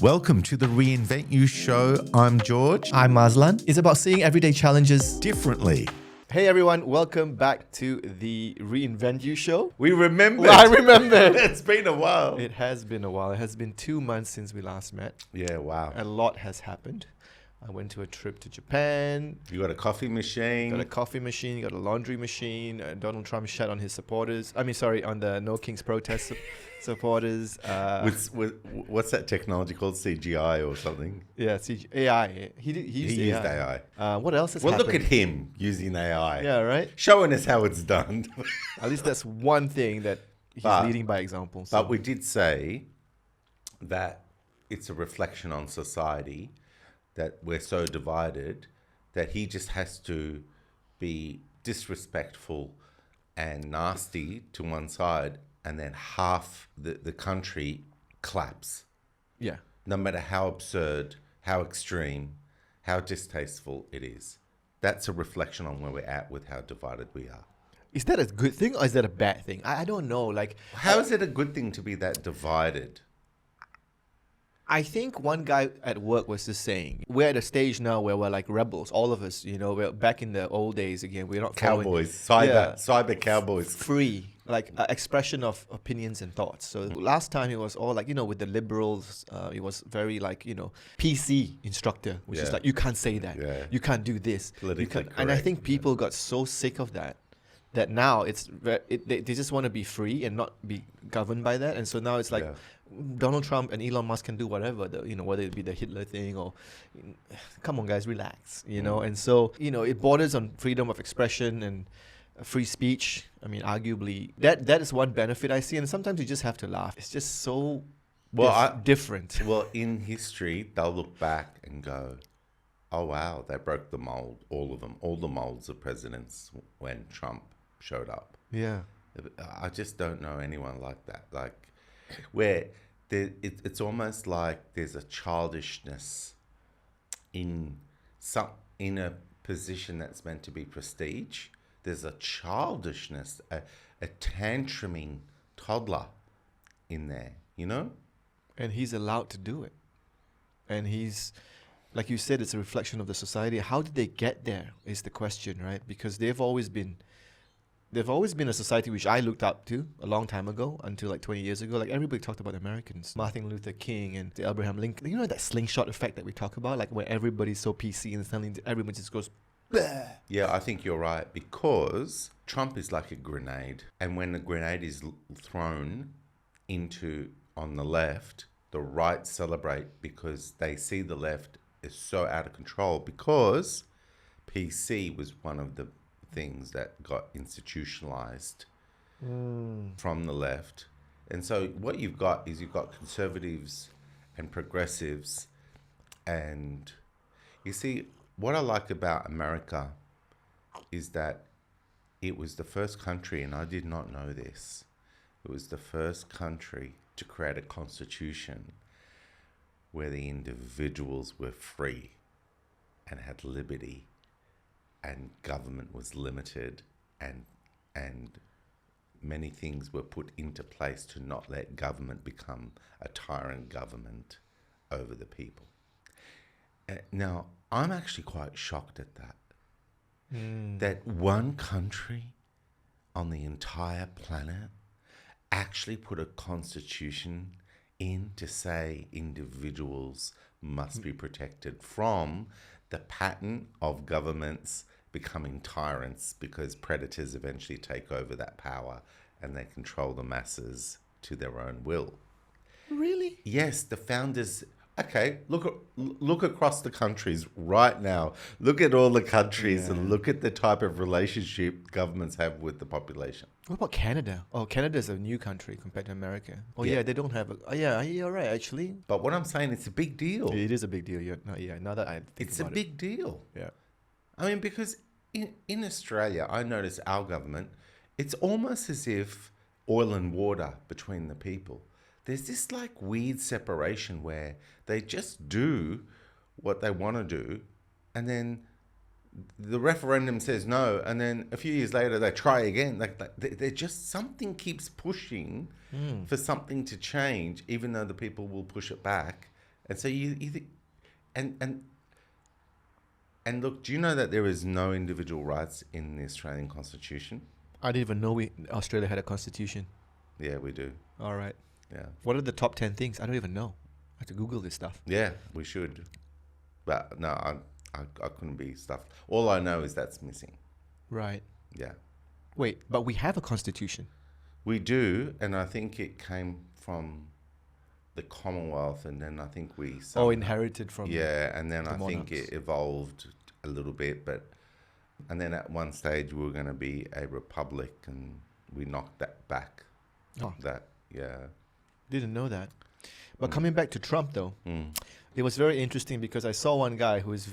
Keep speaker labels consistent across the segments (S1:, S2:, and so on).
S1: Welcome to the Reinvent You Show. I'm George.
S2: I'm Azlan. It's about seeing everyday challenges
S1: Differently.
S2: Hey everyone, welcome back to the Reinvent You Show.
S1: We remembered.
S2: I remember.
S1: It's been a while.
S2: It has been a while. It has been 2 months since we last met.
S1: Yeah, wow.
S2: A lot has happened. I went to a trip to Japan.
S1: You got a coffee machine.
S2: Got a coffee machine, got a laundry machine. Donald Trump shat on his supporters. On the No Kings protest supporters.
S1: What's that technology called? CGI or something?
S2: Yeah, AI. He used
S1: AI.
S2: What else has
S1: Well,
S2: happened?
S1: look at him using AI.
S2: Yeah, right?
S1: Showing us how it's done.
S2: At least that's one thing that he's leading by example. So.
S1: But we did say that it's a reflection on society, that we're so divided that he just has to be disrespectful and nasty to one side, and then half the country claps.
S2: Yeah.
S1: No matter how absurd, how extreme, how distasteful it is. That's a reflection on where we're at with how divided we are.
S2: Is that a good thing or is that a bad thing? I don't know.
S1: How is it a good thing to be that divided?
S2: I think one guy at work was just saying, we're at a stage now where we're like rebels, all of us, we're back in the old days again. We're not
S1: Cowboys, cyber cowboys.
S2: Free, expression of opinions and thoughts. So last time it was all with the liberals, it was very PC instructor, which is you can't say that. Yeah. You can't do this. And I think people got so sick of that now they just want to be free and not be governed by that. And so now it's Donald Trump and Elon Musk can do whatever, whether it be the Hitler thing or, come on guys, relax, And so, it borders on freedom of expression and free speech. I mean, arguably, that is one benefit I see. And sometimes you just have to laugh. It's just so different.
S1: Well, in history, they'll look back and go, oh, wow, they broke the mold, all of them, all the molds of presidents when Trump showed up.
S2: Yeah.
S1: I just don't know anyone like that. Where it's almost like there's a childishness in a position that's meant to be prestige. There's a childishness, a tantruming toddler in there,
S2: And he's allowed to do it. And he's, like you said, it's a reflection of the society. How did they get there is the question, right? Because they've always been a society which I looked up to a long time ago, until 20 years ago. Everybody talked about Americans, Martin Luther King and Abraham Lincoln. That slingshot effect that we talk about, where everybody's so PC and suddenly everyone just goes, bleh.
S1: Yeah, I think you're right, because Trump is like a grenade. And when the grenade is thrown on the left, the right celebrate because they see the left is so out of control, because PC was one of the things that got institutionalized from the left. And so what you've got conservatives and progressives. And you see, what I like about America is that it was the first country, and I did not know this, it was the first country to create a constitution where the individuals were free and had liberty, and government was limited, and many things were put into place to not let government become a tyrant government over the people. Now, I'm actually quite shocked at that. That one country on the entire planet actually put a constitution in to say individuals must be protected from the pattern of governments becoming tyrants, because predators eventually take over that power and they control the masses to their own will.
S2: Really?
S1: Yes, the founders. Okay, look across the countries right now. Look at all the countries and look at the type of relationship governments have with the population.
S2: What about Canada? Oh, Canada's a new country compared to America. Oh, yeah, they don't have you're right, actually.
S1: But what I'm saying, it's a big deal.
S2: It is a big deal. Now that I think
S1: it's a big deal.
S2: Yeah.
S1: I mean, because in Australia, I notice our government, it's almost as if oil and water between the people. There's this weird separation where they just do what they want to do, and then the referendum says no, and then a few years later they try again. They're just, something keeps pushing for something to change, even though the people will push it back And so you think, and and look, do you know that there is no individual rights in the Australian Constitution?
S2: I didn't even know Australia had a constitution.
S1: Yeah, we do.
S2: All right.
S1: Yeah.
S2: What are the top 10 things? I don't even know. I have to Google this stuff.
S1: Yeah, we should. But no, I couldn't be stuffed. All I know is that's missing.
S2: Right.
S1: Yeah.
S2: Wait, but we have a constitution.
S1: We do, and I think it came from the Commonwealth, and then I think we
S2: inherited from
S1: and then I think it evolved a little bit, and then at one stage we were going to be a republic, and we knocked that back.
S2: Didn't know that. But coming back to Trump though, it was very interesting because I saw one guy who is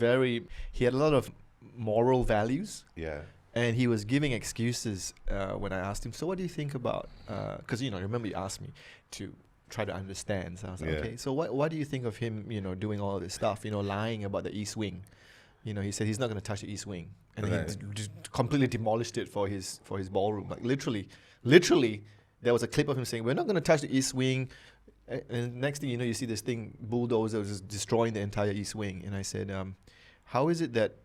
S2: he had a lot of moral values.
S1: Yeah.
S2: And he was giving excuses when I asked him, so what do you think about, because, remember you asked me to try to understand. So I was like, okay, so what do you think of him, doing all this stuff, lying about the East Wing? He said he's not going to touch the East Wing. And then he just completely demolished it for his ballroom. Like literally, there was a clip of him saying, we're not going to touch the East Wing. And next thing you know, you see this thing, bulldozer just destroying the entire East Wing. And I said, how is it that,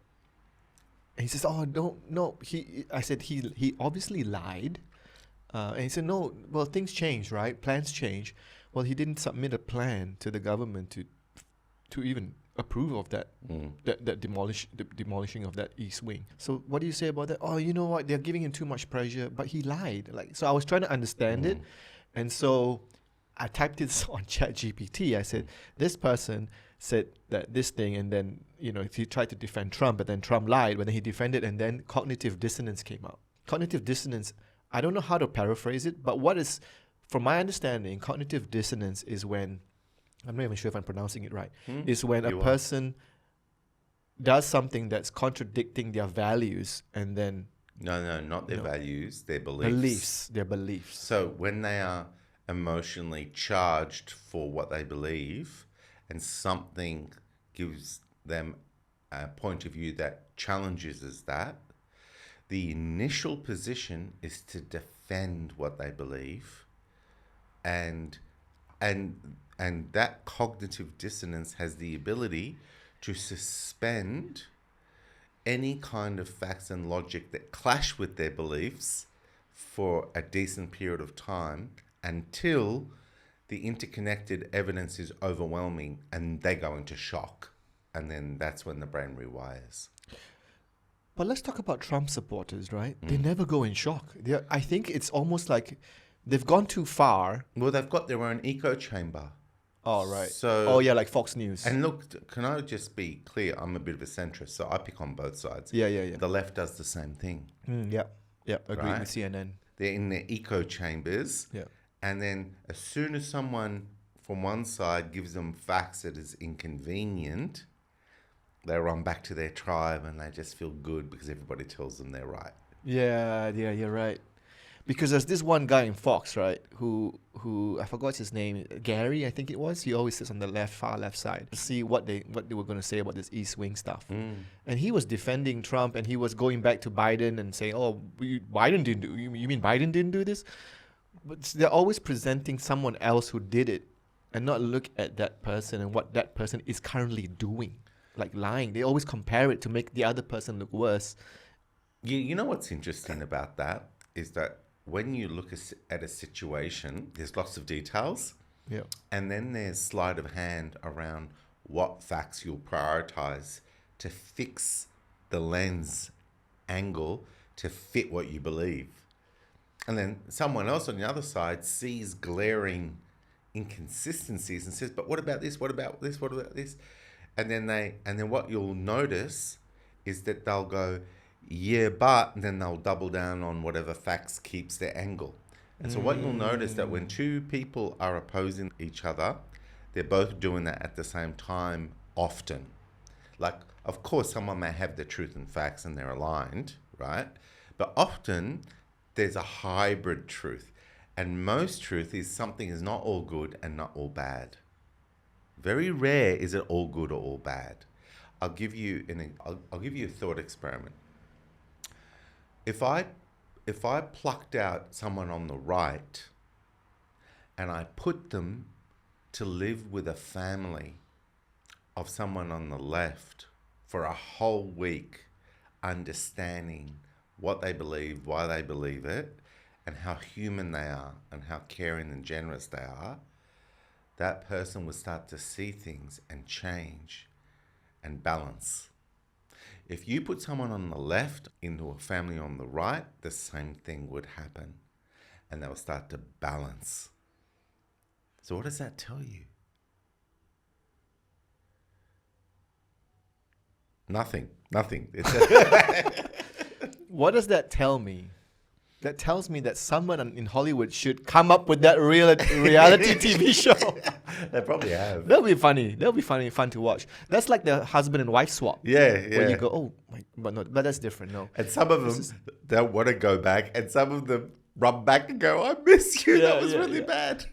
S2: and he says, oh, no. I said, he obviously lied. And he said, no, well, things change, right? Plans change. Well, he didn't submit a plan to the government to even approve of that, that demolishing of that East Wing. So what do you say about that? Oh, you know what? They're giving him too much pressure, but he lied. So I was trying to understand it. And so I typed this on ChatGPT. I said, this person said that this thing, and then, he tried to defend Trump, but then Trump lied, but then he defended, and then cognitive dissonance came out. Cognitive dissonance, I don't know how to paraphrase it, but from my understanding, cognitive dissonance is when, I'm not even sure if I'm pronouncing it right, is when a person does something that's contradicting their values, and then...
S1: No, not their values, their beliefs.
S2: Their beliefs.
S1: So when they are emotionally charged for what they believe, and something gives them a point of view that challenges that, the initial position is to defend what they believe, and that cognitive dissonance has the ability to suspend any kind of facts and logic that clash with their beliefs for a decent period of time until the interconnected evidence is overwhelming and they go into shock. And then that's when the brain rewires.
S2: But let's talk about Trump supporters, right? They never go in shock. I think it's almost like they've gone too far.
S1: Well, they've got their own echo chamber.
S2: Oh, right.
S1: So,
S2: like Fox News.
S1: And look, can I just be clear? I'm a bit of a centrist, so I pick on both sides.
S2: Yeah. The
S1: left does the same thing.
S2: Yeah. Agree with CNN.
S1: They're in their echo chambers.
S2: Yeah.
S1: And then as soon as someone from one side gives them facts that is inconvenient, they run back to their tribe and they just feel good because everybody tells them they're right.
S2: Yeah, you're right. Because there's this one guy in Fox, right, who I forgot his name, Gary, I think it was. He always sits on the far left side to see what they were going to say about this East Wing stuff. And he was defending Trump, and he was going back to Biden and saying, "Oh, Biden didn't do. You mean Biden didn't do this?" But they're always presenting someone else who did it, and not look at that person and what that person is currently doing, like lying. They always compare it to make the other person look worse.
S1: You know what's interesting about that is that when you look at a situation, there's lots of details.
S2: Yeah.
S1: And then there's sleight of hand around what facts you'll prioritize to fix the lens angle to fit what you believe. And then someone else on the other side sees glaring inconsistencies and says, but what about this? What about this? What about this? And then what you'll notice is that they'll go, yeah, but, and then they'll double down on whatever facts keeps their angle. And so what you'll notice that when two people are opposing each other, they're both doing that at the same time often. Like, of course, someone may have the truth and facts and they're aligned, right? But often there's a hybrid truth. And most truth is something is not all good and not all bad. Very rare is it all good or all bad. I'll give you a thought experiment. If I plucked out someone on the right and I put them to live with a family of someone on the left for a whole week understanding what they believe, why they believe it, and how human they are and how caring and generous they are, that person would start to see things and change and balance. If you put someone on the left into a family on the right, the same thing would happen. And they will start to balance. So what does that tell you? Nothing.
S2: What does that tell me? That tells me that someone in Hollywood should come up with that reality TV show.
S1: They probably have.
S2: That'll be funny. That'll be funny, fun to watch. That's like the husband and wife swap.
S1: Yeah.
S2: When you go, oh, but that's different. No.
S1: And some of them don't want to go back, and some of them run back and go, I miss you. That was really bad.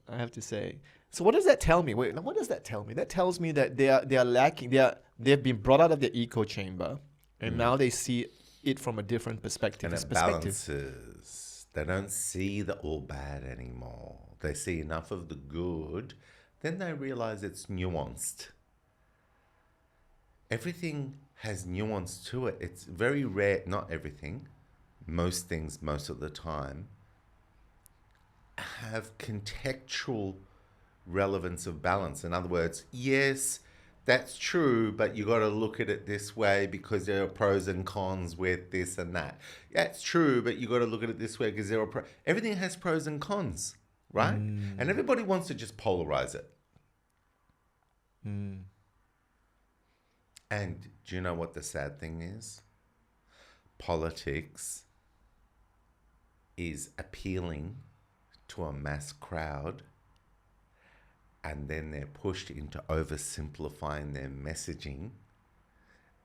S2: I have to say. So what does that tell me? Wait, what does that tell me? That tells me that they are lacking. They've been brought out of their echo chamber, and now they see it from a different perspective.
S1: And it balances. They don't see the all bad anymore. They see enough of the good. Then they realize it's nuanced. Everything has nuance to it. It's very rare. Not everything. Most things, most of the time, have contextual relevance of balance. In other words, yes, that's true, but you got to look at it this way because there are pros and cons with this and that. That's true, but you got to look at it this way because there are everything has pros and cons, right? And everybody wants to just polarize it. And do you know what the sad thing is? Politics is appealing to a mass crowd, and then they're pushed into oversimplifying their messaging,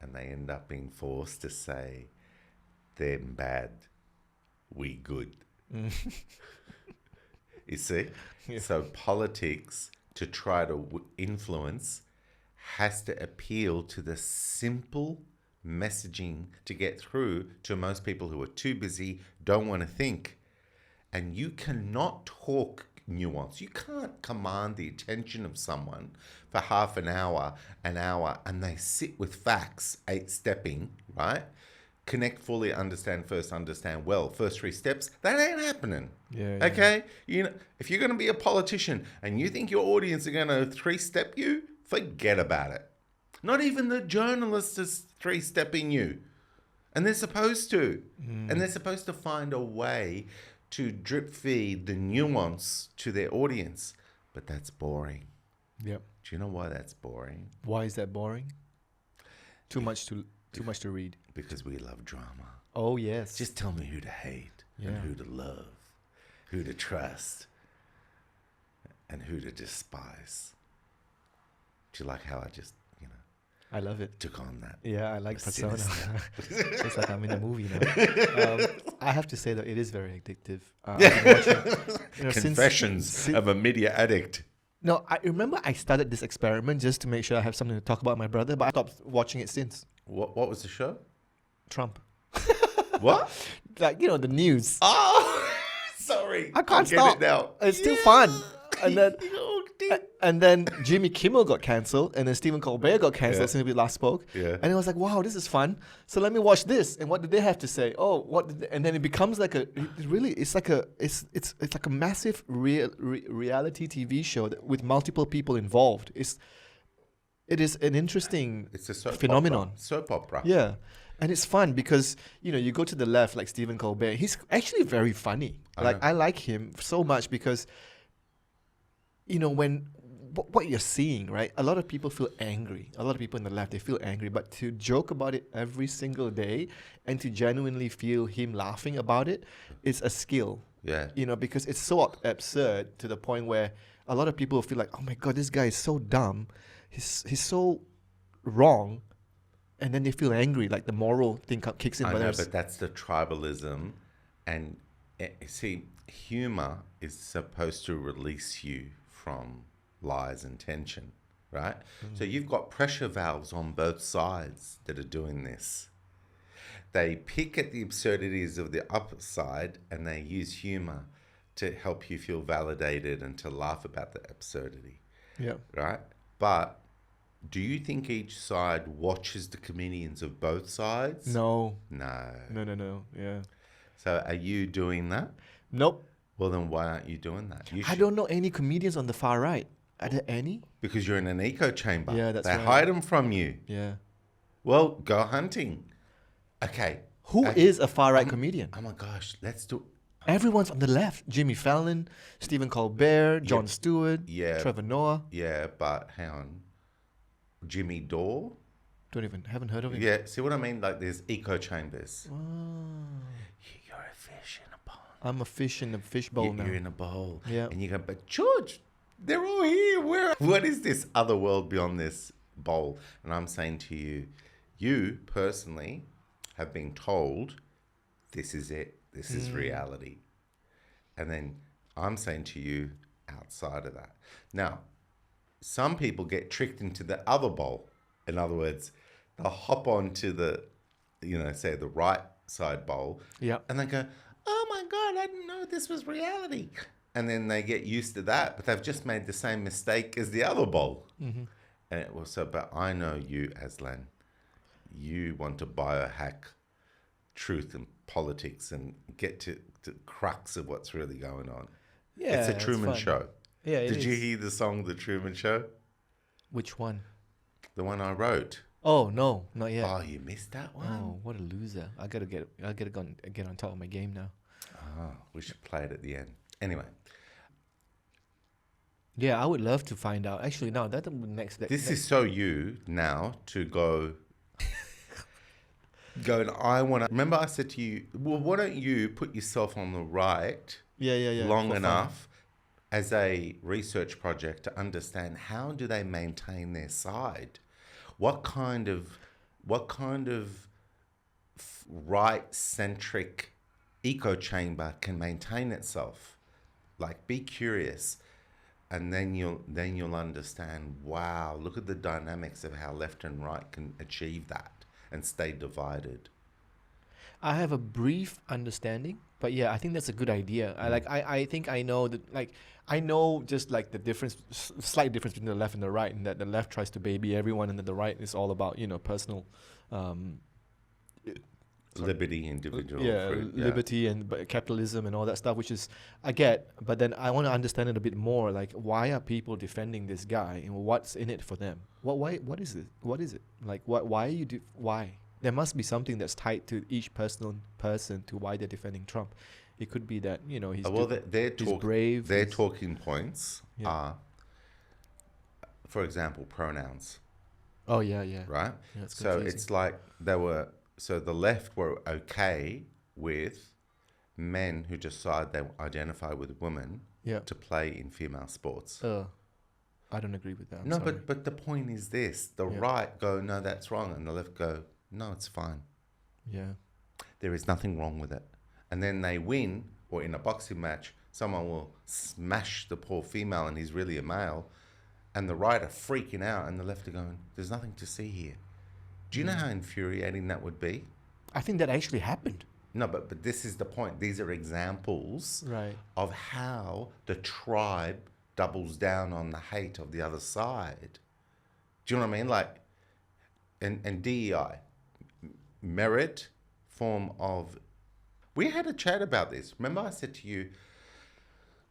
S1: and they end up being forced to say, them bad, we good. You see? Yeah. So politics, to try to influence, has to appeal to the simple messaging to get through to most people who are too busy, don't want to think. And you cannot talk nuance. You can't command the attention of someone for half an hour, and they sit with facts, 8-stepping, right? Connect fully, understand first, understand well. First 3 steps, that ain't happening.
S2: Yeah.
S1: Okay? You know, if you're going to be a politician and you think your audience are going to 3-step you, forget about it. Not even the journalists is 3-stepping you. And they're supposed to. And they're supposed to find a way to drip feed the nuance to their audience. But that's boring.
S2: Yep.
S1: Do you know why that's boring?
S2: Why is that boring? Too much to read.
S1: Because we love drama.
S2: Oh, yes.
S1: Just tell me who to hate and who to love, who to trust, and who to despise. Do you like how I just,
S2: I love it.
S1: took on that?
S2: Yeah, I like persona. It's like I'm in a movie now. I have to say that it is very addictive. I've been watching,
S1: Confessions of a media addict.
S2: No, I remember I started this experiment just to make sure I have something to talk about my brother, but I stopped watching it since.
S1: What was the show?
S2: Trump.
S1: What?
S2: Like, the news.
S1: Oh, sorry.
S2: I can't stop.
S1: Get it now.
S2: It's still fun. And then Jimmy Kimmel got cancelled, and then Stephen Colbert got cancelled since we last spoke. Yeah. And I was like, wow, this is fun. So let me watch this. And what did they have to say? Oh, and then it becomes like it's like a massive reality TV show with multiple people involved. It is an interesting phenomenon.
S1: Soap opera.
S2: Yeah. And it's fun because, you go to the left, like Stephen Colbert. He's actually very funny. I like him so much because, when what you're seeing, right? A lot of people feel angry. A lot of people in the left, they feel angry. But to joke about it every single day and to genuinely feel him laughing about it is a skill.
S1: Yeah.
S2: Because it's so absurd to the point where a lot of people feel like, oh my God, this guy is so dumb. He's so wrong. And then they feel angry, like the moral thing kicks in.
S1: I know, but that's the tribalism. And see, humor is supposed to release you from lies and tension, right? So you've got pressure valves on both sides that are doing this. They pick at the absurdities of the upper side and they use humor to help you feel validated and to laugh about the absurdity.
S2: Yeah.
S1: Right? But Do you think each side watches the comedians of both sides?
S2: No.
S1: No.
S2: No. Yeah.
S1: So are you doing that?
S2: Nope.
S1: Well, then why aren't you doing that?
S2: I don't know any comedians on the far right. Are there any?
S1: Because you're in an echo chamber.
S2: Yeah, that's
S1: they
S2: right.
S1: hide them from you.
S2: Yeah.
S1: Well, go hunting. Okay.
S2: Who is a far right comedian?
S1: Oh my gosh, let's do.
S2: Everyone's on the left. Jimmy Fallon, Stephen Colbert, Jon Stewart,
S1: Yeah.
S2: Trevor Noah.
S1: Yeah, but hang on. Jimmy Dore?
S2: Haven't heard of him.
S1: Yeah, see what I mean? Like there's echo chambers.
S2: Oh.
S1: You're a fish in a bowl.
S2: I'm a fish in a fish bowl now.
S1: You're in a bowl.
S2: Yeah.
S1: And you go, but George, they're all here. What is this other world beyond this bowl? And I'm saying to you, you personally have been told this is it. This is reality. And then I'm saying to you outside of that. Now, some people get tricked into the other bowl. In other words, they'll hop onto the, say the right side bowl.
S2: Yeah.
S1: And they go, oh my God, I didn't know this was reality. And then they get used to that, but they've just made the same mistake as the other bowl. Mm-hmm. And it was so, but I know you, Azlan, you want to biohack truth and politics and get to the crux of what's really going on.
S2: Yeah,
S1: it's a Truman Show.
S2: Yeah,
S1: Did you hear the song The Truman Show?
S2: Which one?
S1: The one I wrote.
S2: Oh no, not yet.
S1: Oh, you missed that one?
S2: Oh, what a loser! I gotta get on top of my game now.
S1: Oh, we should play it at the end. Anyway.
S2: Yeah, I would love to find out. Actually, no, that's the next.
S1: This is so you now to go. And I want to. Remember, I said to you, well, why don't you put yourself on the right?
S2: Yeah.
S1: Long enough as a research project to understand how do they maintain their side? What kind of right-centric echo chamber can maintain itself? Like, be curious, and then you'll understand. Wow, look at the dynamics of how left and right can achieve that and stay divided.
S2: I have a brief understanding, but yeah, I think that's a good idea. I think I know that, like, I know just like the slight difference between the left and the right, and that the left tries to baby everyone, and that the right is all about personal
S1: liberty, individual
S2: liberty and capitalism and all that stuff, which is I get, but then I want to understand it a bit more. Like, why are people defending this guy, and what's in it for them? What is it? Like, why? There must be something that's tied to each person to why they're defending Trump. It could be that he's he's brave.
S1: Their talking points are, for example, pronouns.
S2: Oh yeah.
S1: Right.
S2: Yeah,
S1: so
S2: confusing.
S1: it's like the left were okay with men who decide they identify with women to play in female sports.
S2: I don't agree with that.
S1: I'm sorry. but the point is this: the right go, no, that's wrong, and the left go, no, it's fine.
S2: Yeah.
S1: There is nothing wrong with it. And then they win, or in a boxing match, someone will smash the poor female and he's really a male, and the right are freaking out and the left are going, there's nothing to see here. Do you know how infuriating that would be?
S2: I think that actually happened.
S1: No, but this is the point. These are examples of how the tribe doubles down on the hate of the other side. Do you know what I mean? Like, and DEI, merit, form of... We had a chat about this. Remember I said to you,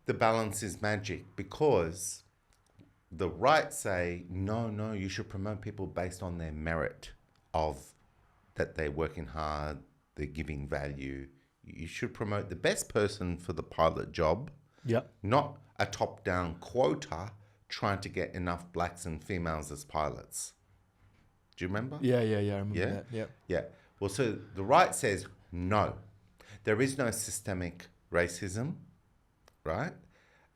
S1: the balance is magic, because the right say, no, you should promote people based on their merit of that they're working hard, they're giving value. You should promote the best person for the pilot job, not a top-down quota trying to get enough blacks and females as pilots. Do you remember?
S2: Yeah, I remember that.
S1: Yeah. Well, so the right says, no, there is no systemic racism, right?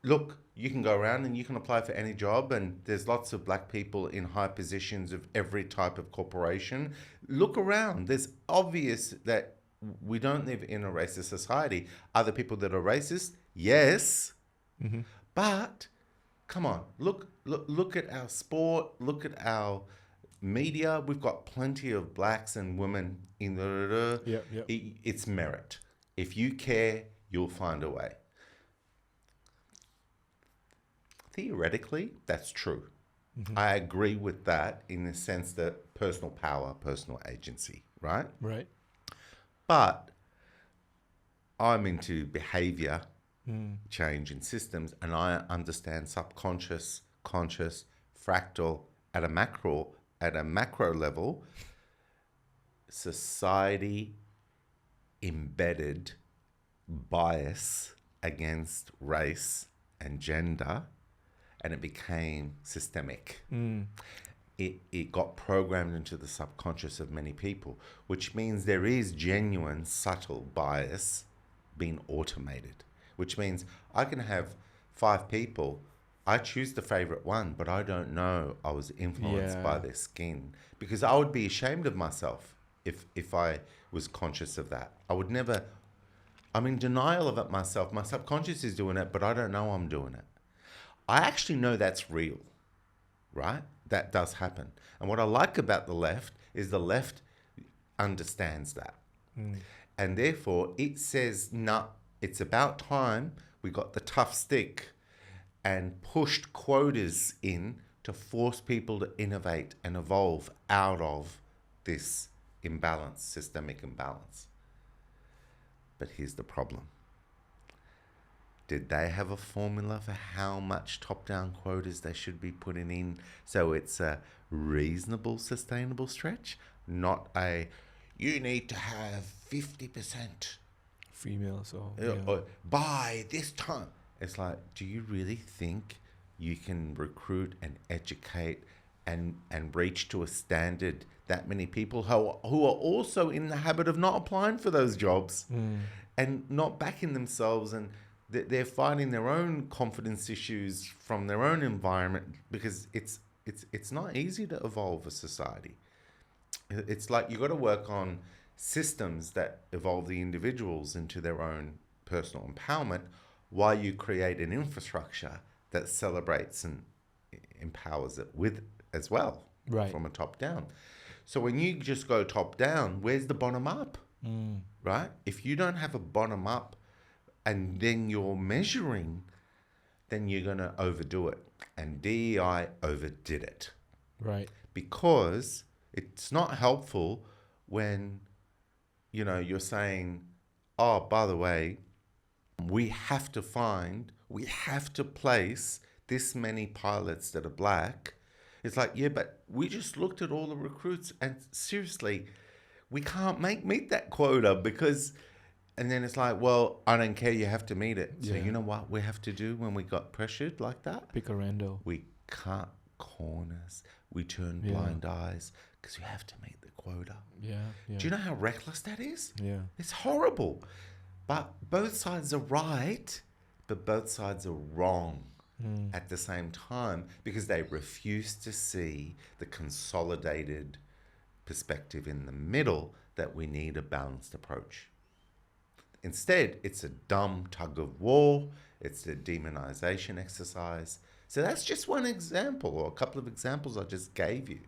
S1: Look, you can go around and you can apply for any job, and there's lots of black people in high positions of every type of corporation. Look around. There's obvious that we don't live in a racist society. Are there people that are racist? Yes. Mm-hmm. But come on, look at our sport, look at our media. We've got plenty of blacks and women in the... It's merit. If you care, you'll find a way. Theoretically, that's true. I agree with that in the sense that personal power, personal agency, right?
S2: Right.
S1: But I'm into behavior change in systems, and I understand subconscious, conscious, fractal at a macro level, society embedded bias against race and gender, and it became systemic. It got programmed into the subconscious of many people, which means there is genuine subtle bias being automated, which means I can have 5 people, I choose the favorite one, but I don't know I was influenced by their skin, because I would be ashamed of myself if I was conscious of that. I would never, I'm in denial of it myself. My subconscious is doing it, but I don't know I'm doing it. I actually know that's real, right? That does happen. And what I like about the left is the left understands that. And therefore it says, nah, it's about time we got the tough stick and pushed quotas in to force people to innovate and evolve out of this imbalance, systemic imbalance. But here's the problem. Did they have a formula for how much top-down quotas they should be putting in so it's a reasonable, sustainable stretch? Not a, you need to have 50%
S2: females or
S1: by this time. It's like, do you really think you can recruit and educate and reach to a standard that many people who are also in the habit of not applying for those jobs and not backing themselves, and they're fighting their own confidence issues from their own environment, because it's not easy to evolve a society. It's like you got to work on systems that evolve the individuals into their own personal empowerment, while you create an infrastructure that celebrates and empowers it with as well, from a top down. So when you just go top down, where's the bottom up, right? If you don't have a bottom up and then you're measuring, then you're going to overdo it. And DEI overdid it.
S2: Right.
S1: Because it's not helpful when, you're saying, oh, by the way, we have to place this many pilots that are black. It's like, yeah, but we just looked at all the recruits and seriously, we can't meet that quota because, and then it's like, well, I don't care, you have to meet it. So you know what we have to do when we got pressured like that?
S2: Pick a rando.
S1: We cut corners. We turn blind eyes because you have to meet the quota.
S2: Yeah.
S1: Do you know how reckless that is?
S2: Yeah.
S1: It's horrible. But both sides are right, but both sides are wrong at the same time, because they refuse to see the consolidated perspective in the middle that we need a balanced approach. Instead, it's a dumb tug of war. It's a demonization exercise. So that's just one example, or a couple of examples I just gave you.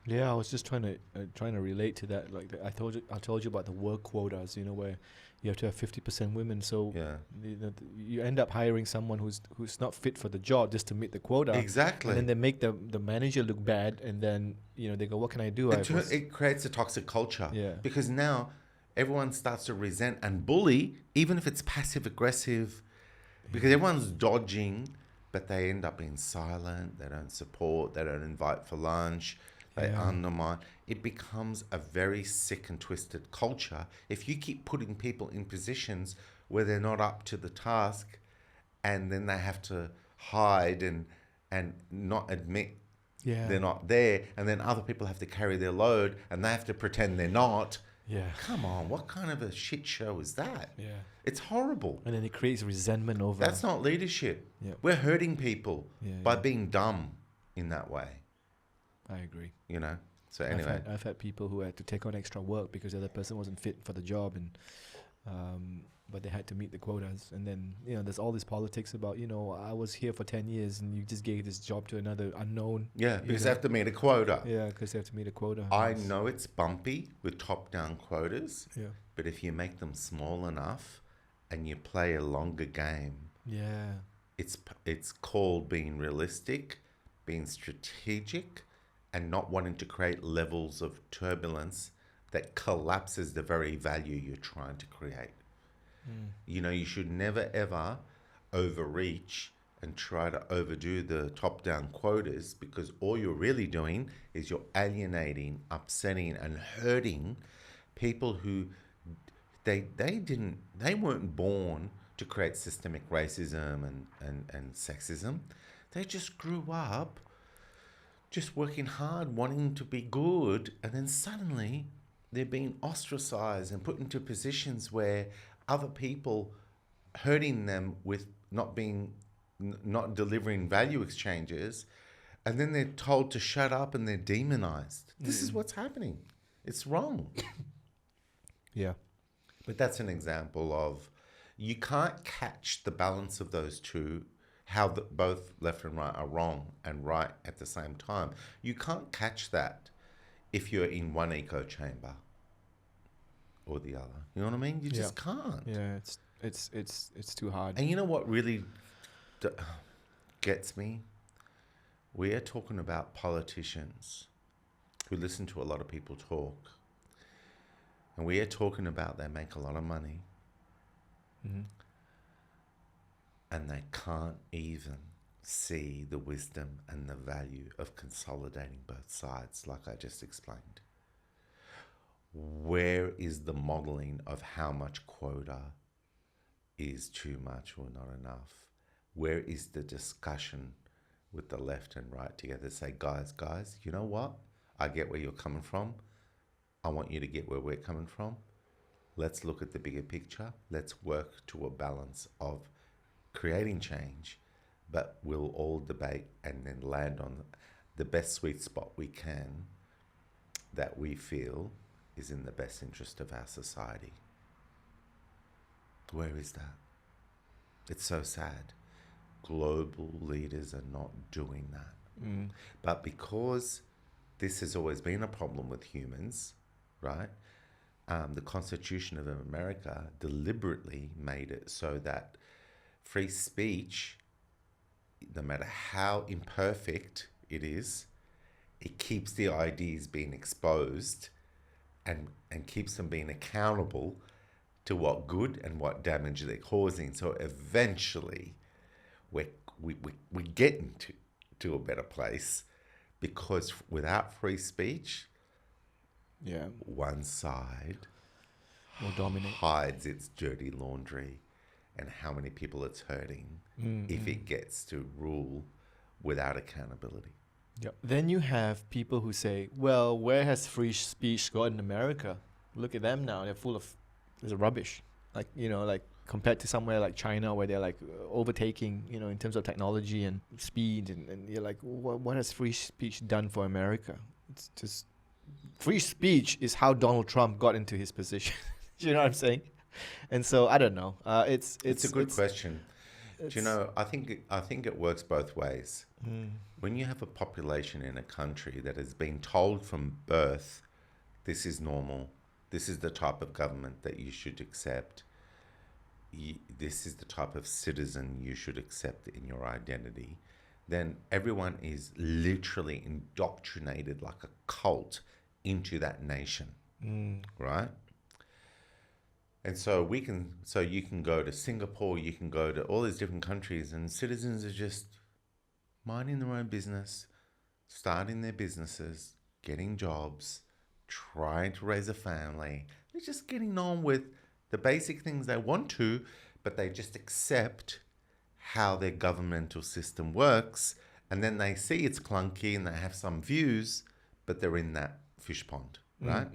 S2: Yeah, I was just trying to relate to that. Like I told you about the work quotas. Where you have to have 50% women. So you end up hiring someone who's not fit for the job just to meet the quota.
S1: Exactly.
S2: And then they make the manager look bad, and then they go, "What can I do?"
S1: It creates a toxic culture.
S2: Yeah.
S1: Because now everyone starts to resent and bully, even if it's passive aggressive, because everyone's dodging, but they end up being silent. They don't support. They don't invite for lunch. They undermine. It becomes a very sick and twisted culture if you keep putting people in positions where they're not up to the task, and then they have to hide and not admit they're not there, and then other people have to carry their load and they have to pretend they're not.
S2: Yeah.
S1: Come on, what kind of a shit show is that?
S2: Yeah.
S1: It's horrible.
S2: And then it creates resentment over...
S1: That's not leadership.
S2: Yeah.
S1: We're hurting people by being dumb in that way.
S2: I agree.
S1: So anyway.
S2: I've had people who had to take on extra work because the other person wasn't fit for the job, and but they had to meet the quotas. And then, there's all this politics about, I was here for 10 years and you just gave this job to another unknown.
S1: Yeah, because they have to meet a quota.
S2: Yeah, because they have to meet a quota.
S1: I know it's bumpy with top-down quotas,
S2: but
S1: if you make them small enough and you play a longer game, it's called being realistic, being strategic, and not wanting to create levels of turbulence that collapses the very value you're trying to create. You know, you should never ever overreach and try to overdo the top-down quotas, because all you're really doing is you're alienating, upsetting, and hurting people who they weren't born to create systemic racism and sexism. They just grew up just working hard, wanting to be good, and then suddenly they're being ostracized and put into positions where other people hurting them with not delivering value exchanges, and then they're told to shut up and they're demonized. This is what's happening. It's wrong.
S2: Yeah.
S1: But that's an example of, you can't catch the balance of those two, how both left and right are wrong and right at the same time. You can't catch that if you're in one echo chamber or the other. You know what I mean? You just can't.
S2: Yeah, it's too hard.
S1: And you know what really gets me? We are talking about politicians who listen to a lot of people talk. And we are talking about they make a lot of money. And they can't even see the wisdom and the value of consolidating both sides, like I just explained. Where is the modeling of how much quota is too much or not enough? Where is the discussion with the left and right together? Say, guys, you know what? I get where you're coming from. I want you to get where we're coming from. Let's look at the bigger picture. Let's work to a balance of creating change, but we'll all debate and then land on the best sweet spot we can that we feel is in the best interest of our society. Where is that? It's so sad. Global leaders are not doing that. But because this has always been a problem with humans, right? The Constitution of America deliberately made it so that free speech, no matter how imperfect it is, it keeps the ideas being exposed and keeps them being accountable to what good and what damage they're causing. So eventually we get to a better place, because without free speech, one side
S2: will dominate,
S1: hides its dirty laundry and how many people it's hurting if it gets to rule without accountability.
S2: Yep. Then you have people who say, well, where has free speech gone in America? Look at them now. They're full of rubbish. Like, you know, like compared to somewhere like China where they're like overtaking, you know, in terms of technology and speed. And you're like, what has free speech done for America? It's just, free speech is how Donald Trump got into his position. You know what I'm saying? And so I don't know. It's
S1: a good question. Do you know? I think it works both ways. When you have a population in a country that has been told from birth, this is normal, this is the type of government that you should accept, this is the type of citizen you should accept in your identity, then everyone is literally indoctrinated like a cult into that nation, right? And so you can go to Singapore, you can go to all these different countries, and citizens are just minding their own business, starting their businesses, getting jobs, trying to raise a family. They're just getting on with the basic things they want to, but they just accept how their governmental system works. And then they see it's clunky and they have some views, but they're in that fish pond, right?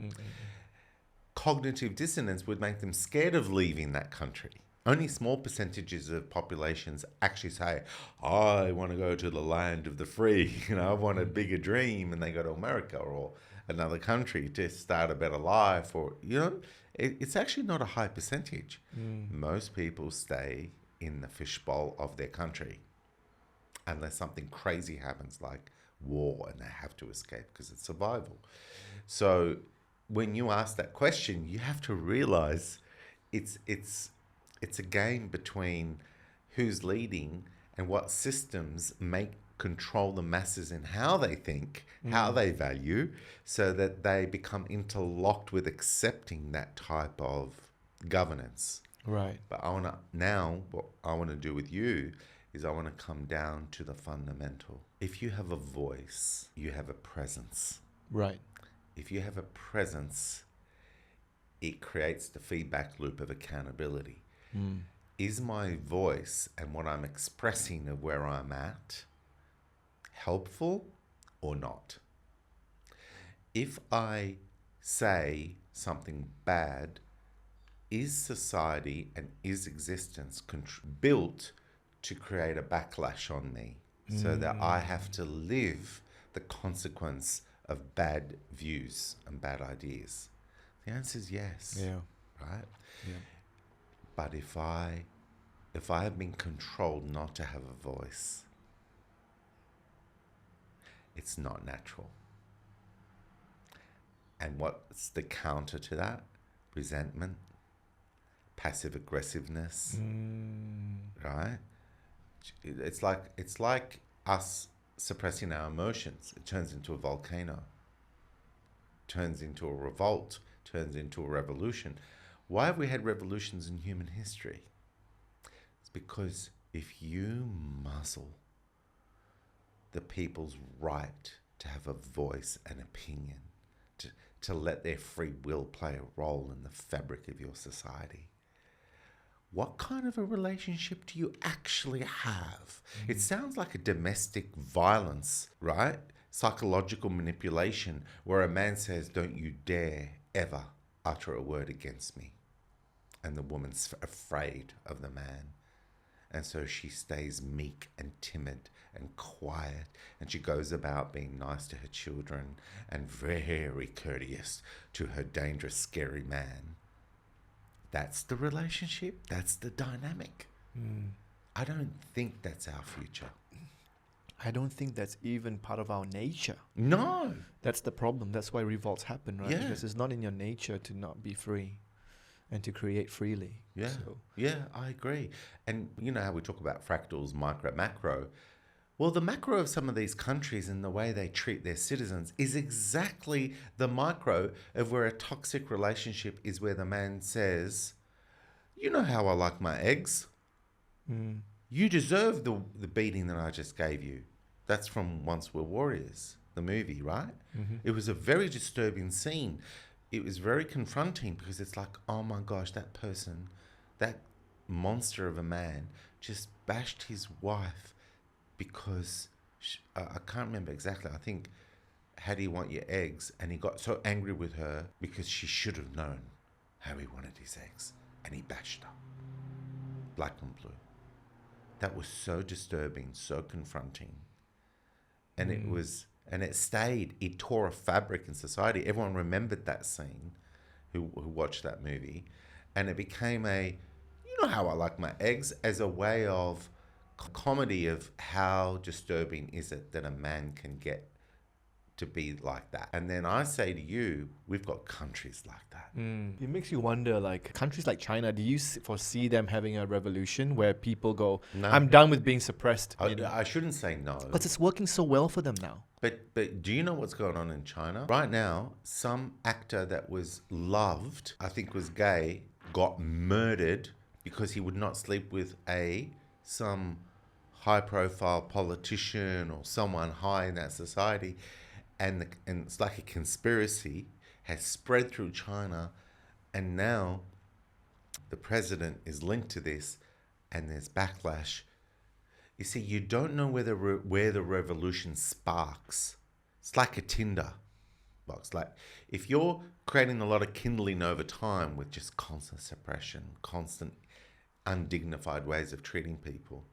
S1: Cognitive dissonance would make them scared of leaving that country. Only small percentages of populations actually say, I want to go to the land of the free, you know, I want a bigger dream, and they go to America or another country to start a better life, or, you know, it's actually not a high percentage. Most people stay in the fishbowl of their country unless something crazy happens like war and they have to escape because it's survival. So when you ask that question, you have to realize it's a game between who's leading and what systems make control the masses in how they think, how they value, so that they become interlocked with accepting that type of governance.
S2: Right.
S1: But what I want to do with you is I want to come down to the fundamental. If you have a voice, you have a presence.
S2: Right.
S1: If you have a presence, it creates the feedback loop of accountability. Is my voice and what I'm expressing of where I'm at helpful or not? If I say something bad, is society and is existence built to create a backlash on me so that I have to live the consequence of bad views and bad ideas? The answer is yes.
S2: Yeah.
S1: Right?
S2: Yeah.
S1: But if I have been controlled not to have a voice, it's not natural. And what's the counter to that? Resentment, passive aggressiveness, right? It's like us suppressing our emotions. It turns into a volcano, turns into a revolt, turns into a revolution. Why have we had revolutions in human history? It's because if you muzzle the people's right to have a voice and opinion, to let their free will play a role in the fabric of your society, what kind of a relationship do you actually have? It sounds like a domestic violence, right? Psychological manipulation, where a man says, "Don't you dare ever utter a word against me." And the woman's afraid of the man. And so she stays meek and timid and quiet. And she goes about being nice to her children and very courteous to her dangerous, scary man. That's the relationship. That's the dynamic. I don't think that's our future.
S2: I don't think that's even part of our nature.
S1: No.
S2: That's the problem. That's why revolts happen, right?
S1: Yeah.
S2: Because it's not in your nature to not be free and to create freely.
S1: Yeah.
S2: So.
S1: Yeah, I agree. And you know how we talk about fractals, micro, macro. Well, the macro of some of these countries and the way they treat their citizens is exactly the micro of where a toxic relationship is, where the man says, "You know how I like my eggs. You deserve the beating that I just gave you." That's from Once Were Warriors, the movie, right? It was a very disturbing scene. It was very confronting because it's like, oh my gosh, that person, that monster of a man just bashed his wife because I can't remember exactly. I think, "How do you want your eggs?" And he got so angry with her because she should have known how he wanted his eggs, and he bashed her, black and blue. That was so disturbing, so confronting, and it stayed. It tore a fabric in society. Everyone remembered that scene who watched that movie, and it became "you know how I like my eggs," as a way of comedy of how disturbing is it that a man can get to be like that. And then I say to you, we've got countries like that.
S2: It makes you wonder, like countries like China, do you foresee them having a revolution where people go,
S1: No.
S2: "I'm done with being suppressed"?
S1: I shouldn't say no.
S2: But it's working so well for them now.
S1: But do you know what's going on in China? Right now, some actor that was loved, I think was gay, got murdered because he would not sleep with some high-profile politician or someone high in that society. And it's like a conspiracy has spread through China, and now the president is linked to this, and there's backlash. You see, you don't know where the revolution sparks. It's like a Tinder box. Like if you're creating a lot of kindling over time with just constant suppression, constant undignified ways of treating people,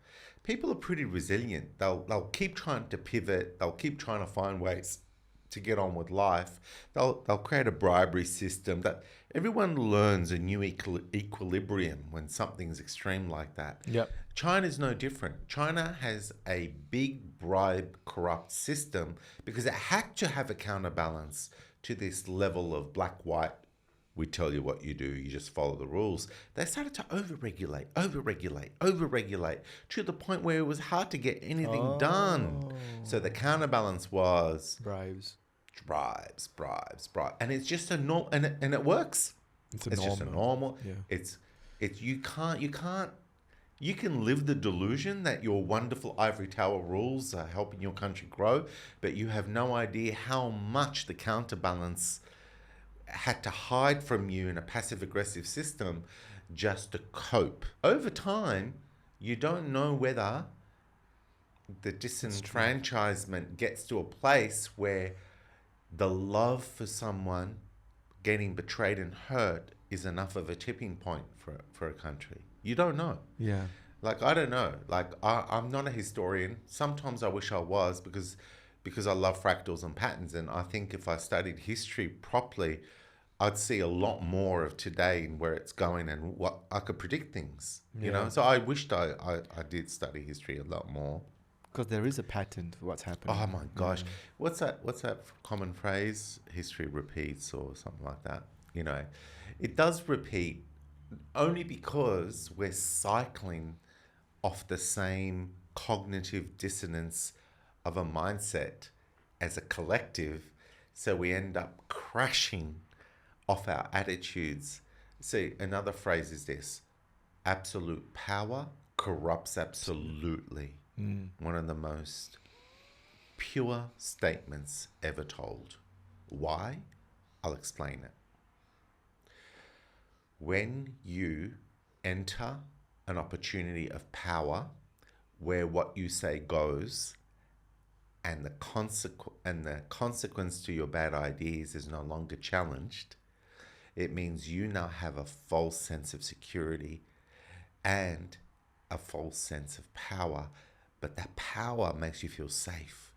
S1: people are pretty resilient. They'll keep trying to pivot. They'll keep trying to find ways to get on with life. They'll create a bribery system that everyone learns a new equilibrium when something's extreme like that.
S2: Yep.
S1: China's no different. China has a big bribe corrupt system because it had to have a counterbalance to this level of black-white We tell you what you do, you just follow the rules. They started to overregulate to the point where it was hard to get anything done. So the counterbalance was
S2: bribes.
S1: And it's just a normal, and it works.
S2: It's
S1: just a normal.
S2: Yeah.
S1: It's you can't. You can live the delusion that your wonderful ivory tower rules are helping your country grow, but you have no idea how much the counterbalance had to hide from you in a passive-aggressive system just to cope. Over time, you don't know whether the disenfranchisement gets to a place where the love for someone getting betrayed and hurt is enough of a tipping point for a country. You don't know.
S2: Yeah.
S1: Like, I don't know. Like, I'm not a historian. Sometimes I wish I was because I love fractals and patterns. And I think if I studied history properly, I'd see a lot more of today and where it's going and what I could predict things, you know? So I wished I did study history a lot more.
S2: Because there is a pattern to what's happening.
S1: Oh my gosh. What's that common phrase? History repeats or something like that. You know, it does repeat only because we're cycling off the same cognitive dissonance of a mindset as a collective. So we end up crashing off our attitudes. See, another phrase is this: absolute power corrupts absolutely. One of the most pure statements ever told. Why? I'll explain it. When you enter an opportunity of power where what you say goes and the consequence to your bad ideas is no longer challenged, it means you now have a false sense of security and a false sense of power. But that power makes you feel safe.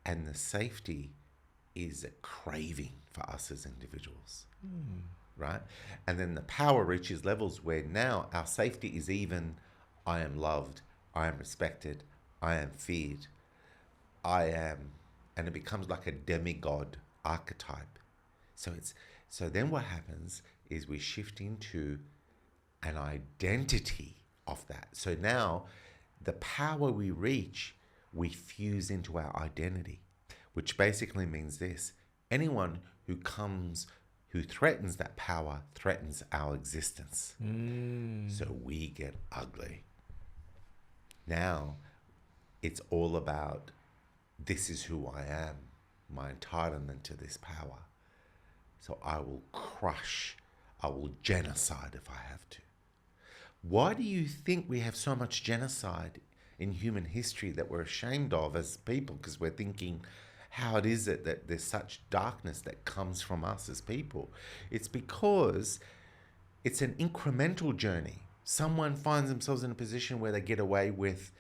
S1: And the safety is a craving for us as individuals, right? And then the power reaches levels where now our safety is even, I am loved, I am respected, I am feared, and it becomes like a demigod archetype. So then what happens is we shift into an identity of that. So now the power we reach, we fuse into our identity, which basically means this: anyone who threatens that power threatens our existence. So we get ugly. Now it's all about, this is who I am, my entitlement to this power. So I will crush, I will genocide if I have to. Why do you think we have so much genocide in human history that we're ashamed of as people? Because we're thinking, how is it that there's such darkness that comes from us as people? It's because it's an incremental journey. Someone finds themselves in a position where they get away with,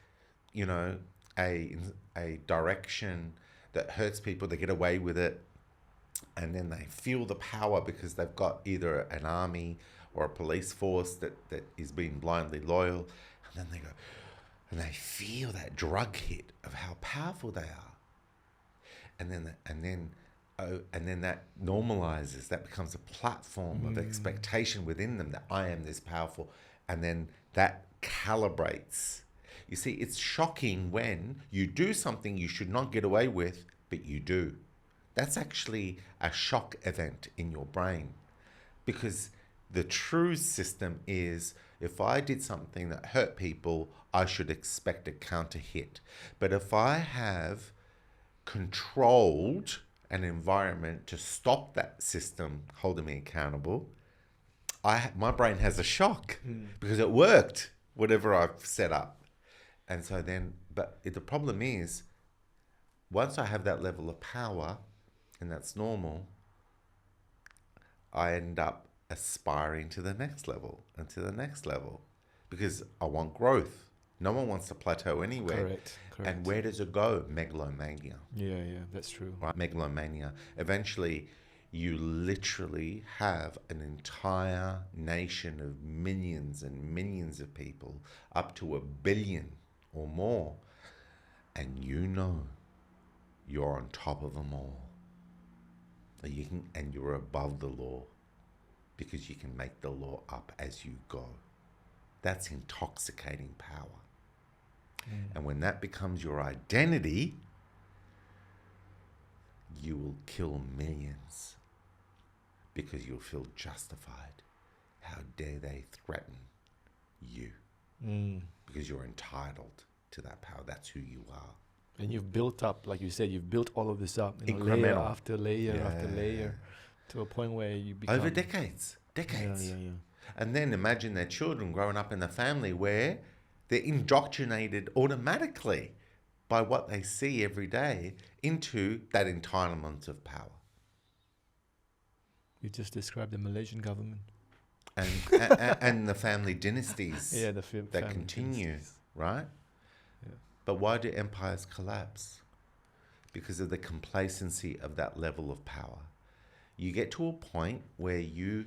S1: you know, a direction that hurts people. They get away with it, and then they feel the power because they've got either an army or a police force that is being blindly loyal, and then they go, and they feel that drug hit of how powerful they are, and then that normalizes. That becomes a platform of expectation within them that I am this powerful, and then that calibrates. You see, it's shocking when you do something you should not get away with, but you do. That's actually a shock event in your brain, because the true system is, if I did something that hurt people, I should expect a counter hit. But if I have controlled an environment to stop that system holding me accountable, my brain has a shock because it worked, whatever I've set up. And so then, but the problem is, once I have that level of power, and that's normal, I end up aspiring to the next level and to the next level, because I want growth. No one wants to plateau anywhere.
S2: Correct.
S1: And where does it go? Megalomania.
S2: Yeah, that's true.
S1: Right? Megalomania. Eventually, you literally have an entire nation of millions and millions of people, up to 1 billion or more, and you know you're on top of them all. and you're above the law because you can make the law up as you go. That's intoxicating power. And when that becomes your identity, you will kill millions because you'll feel justified. How dare they threaten you? Because you're entitled to that power. That's who you are.
S2: And you've built up, like you said, you've built all of this up,
S1: Incremental.
S2: layer after layer after layer, to a point where you become...
S1: Over decades.
S2: Yeah.
S1: And then imagine their children growing up in a family where they're indoctrinated automatically by what they see every day into that entitlement of power.
S2: You just described the Malaysian government.
S1: And the family dynasties that continue, dynasties. Right?
S2: Yeah.
S1: But why do empires collapse? Because of the complacency of that level of power. You get to a point where you're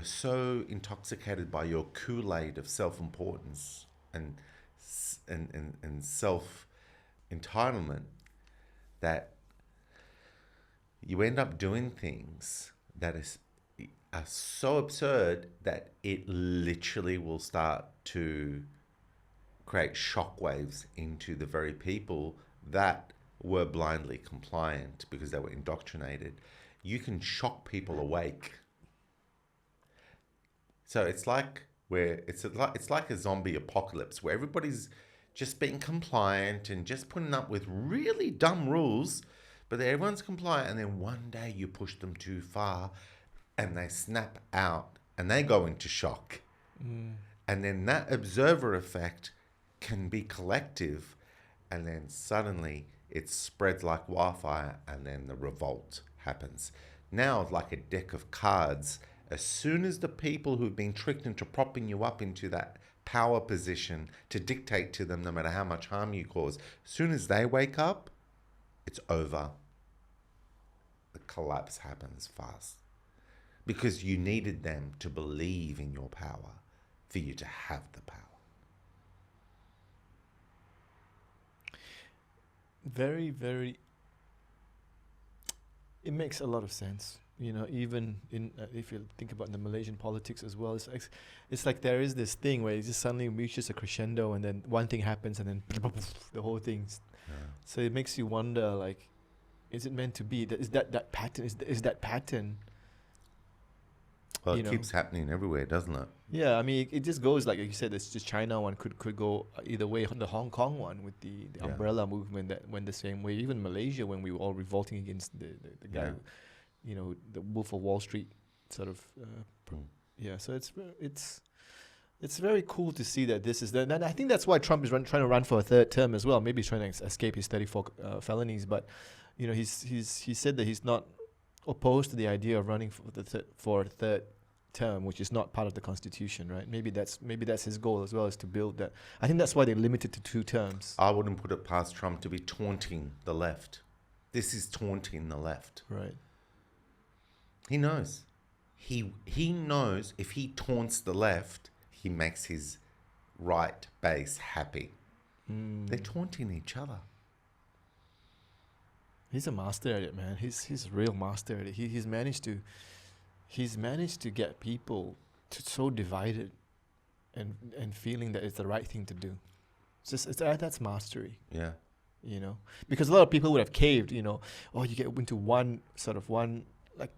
S1: so intoxicated by your Kool-Aid of self-importance and self-entitlement that you end up doing things that are so absurd that it literally will start to create shockwaves into the very people that were blindly compliant because they were indoctrinated. You can shock people awake. So it's like a zombie apocalypse where everybody's just being compliant and just putting up with really dumb rules, but everyone's compliant, and then one day you push them too far and they snap out and they go into shock. And then that observer effect can be collective, and then suddenly it spreads like wildfire, and then the revolt happens. Now, like a deck of cards, as soon as the people who've been tricked into propping you up into that power position to dictate to them no matter how much harm you cause, as soon as they wake up, it's over. The collapse happens fast. Because you needed them to believe in your power for you to have the power.
S2: Very, very... It makes a lot of sense. You know, even in if you think about the Malaysian politics as well, it's like there is this thing where it just suddenly reaches a crescendo, and then one thing happens, and then the whole thing. So it makes you wonder, like, is it meant to be? Is that pattern? Is that pattern?
S1: Well, it keeps happening everywhere, doesn't it?
S2: Yeah, I mean, it just goes, like you said, it's just China one could go either way. The Hong Kong one with the umbrella movement that went the same way. Even Malaysia, when we were all revolting against the guy, the Wolf of Wall Street sort of. So it's very cool to see that this is that. And I think that's why Trump is trying to run for a third term as well. Maybe he's trying to escape his 34 felonies, but he said that he's not opposed to the idea of running for a third term, which is not part of the Constitution, right? Maybe that's his goal as well, is to build that. I think that's why they limited to 2 terms.
S1: I wouldn't put it past Trump to be taunting the left. This is taunting the left.
S2: Right.
S1: He knows. He knows if he taunts the left, he makes his right base happy. They're taunting each other.
S2: He's a master at it, man. He's a real master at it. He's managed to get people so divided and feeling that it's the right thing to do. That's mastery.
S1: Yeah.
S2: Because a lot of people would have caved, you get into one, like,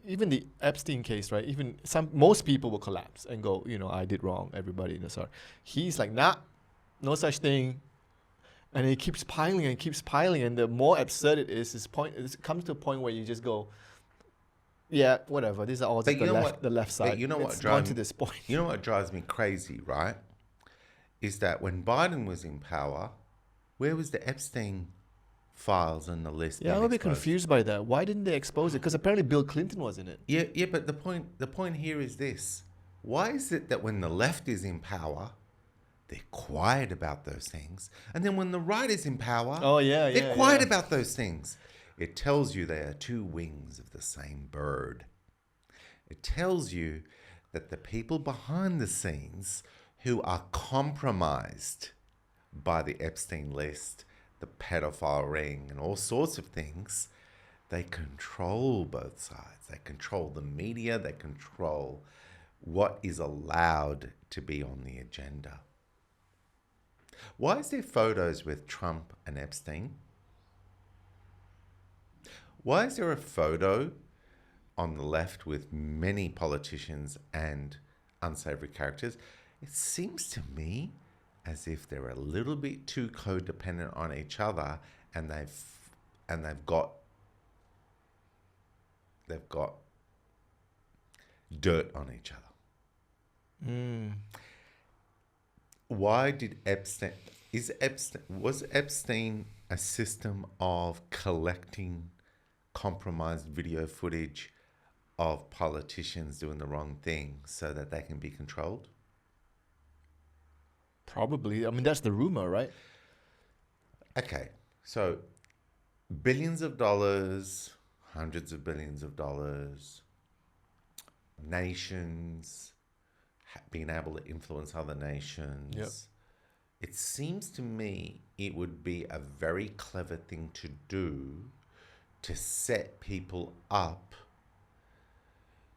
S2: even the Epstein case, right? Even most people will collapse and go, I did wrong, everybody, sorry. He's like, nah, no such thing. And it keeps piling and the more absurd it it comes to a point where you just go, yeah, whatever. These are all just the left side.
S1: You know what drives to this point. You know what drives me crazy, right? Is that when Biden was in power, where was the Epstein files on the list?
S2: Yeah, I'm a bit confused by that. Why didn't they expose it? Because apparently Bill Clinton was in it.
S1: Yeah, but the point here is this: why is it that when the left is in power, they're quiet about those things, and then when the right is in power, they're quiet about those things? It tells you they are 2 wings of the same bird. It tells you that the people behind the scenes who are compromised by the Epstein list, the pedophile ring, and all sorts of things, They control both sides. They control the media. They control what is allowed to be on the agenda. Why is there photos with Trump and Epstein? Why is there a photo on the left with many politicians and unsavory characters? It seems to me as if they're a little bit too codependent on each other, and they've got dirt on each other. Why did was Epstein a system of collecting compromised video footage of politicians doing the wrong thing so that they can be controlled?
S2: Probably. I mean, that's the rumor, right?
S1: Okay, so billions of dollars, hundreds of billions of dollars, nations being able to influence other nations.
S2: Yep.
S1: It seems to me it would be a very clever thing to do to set people up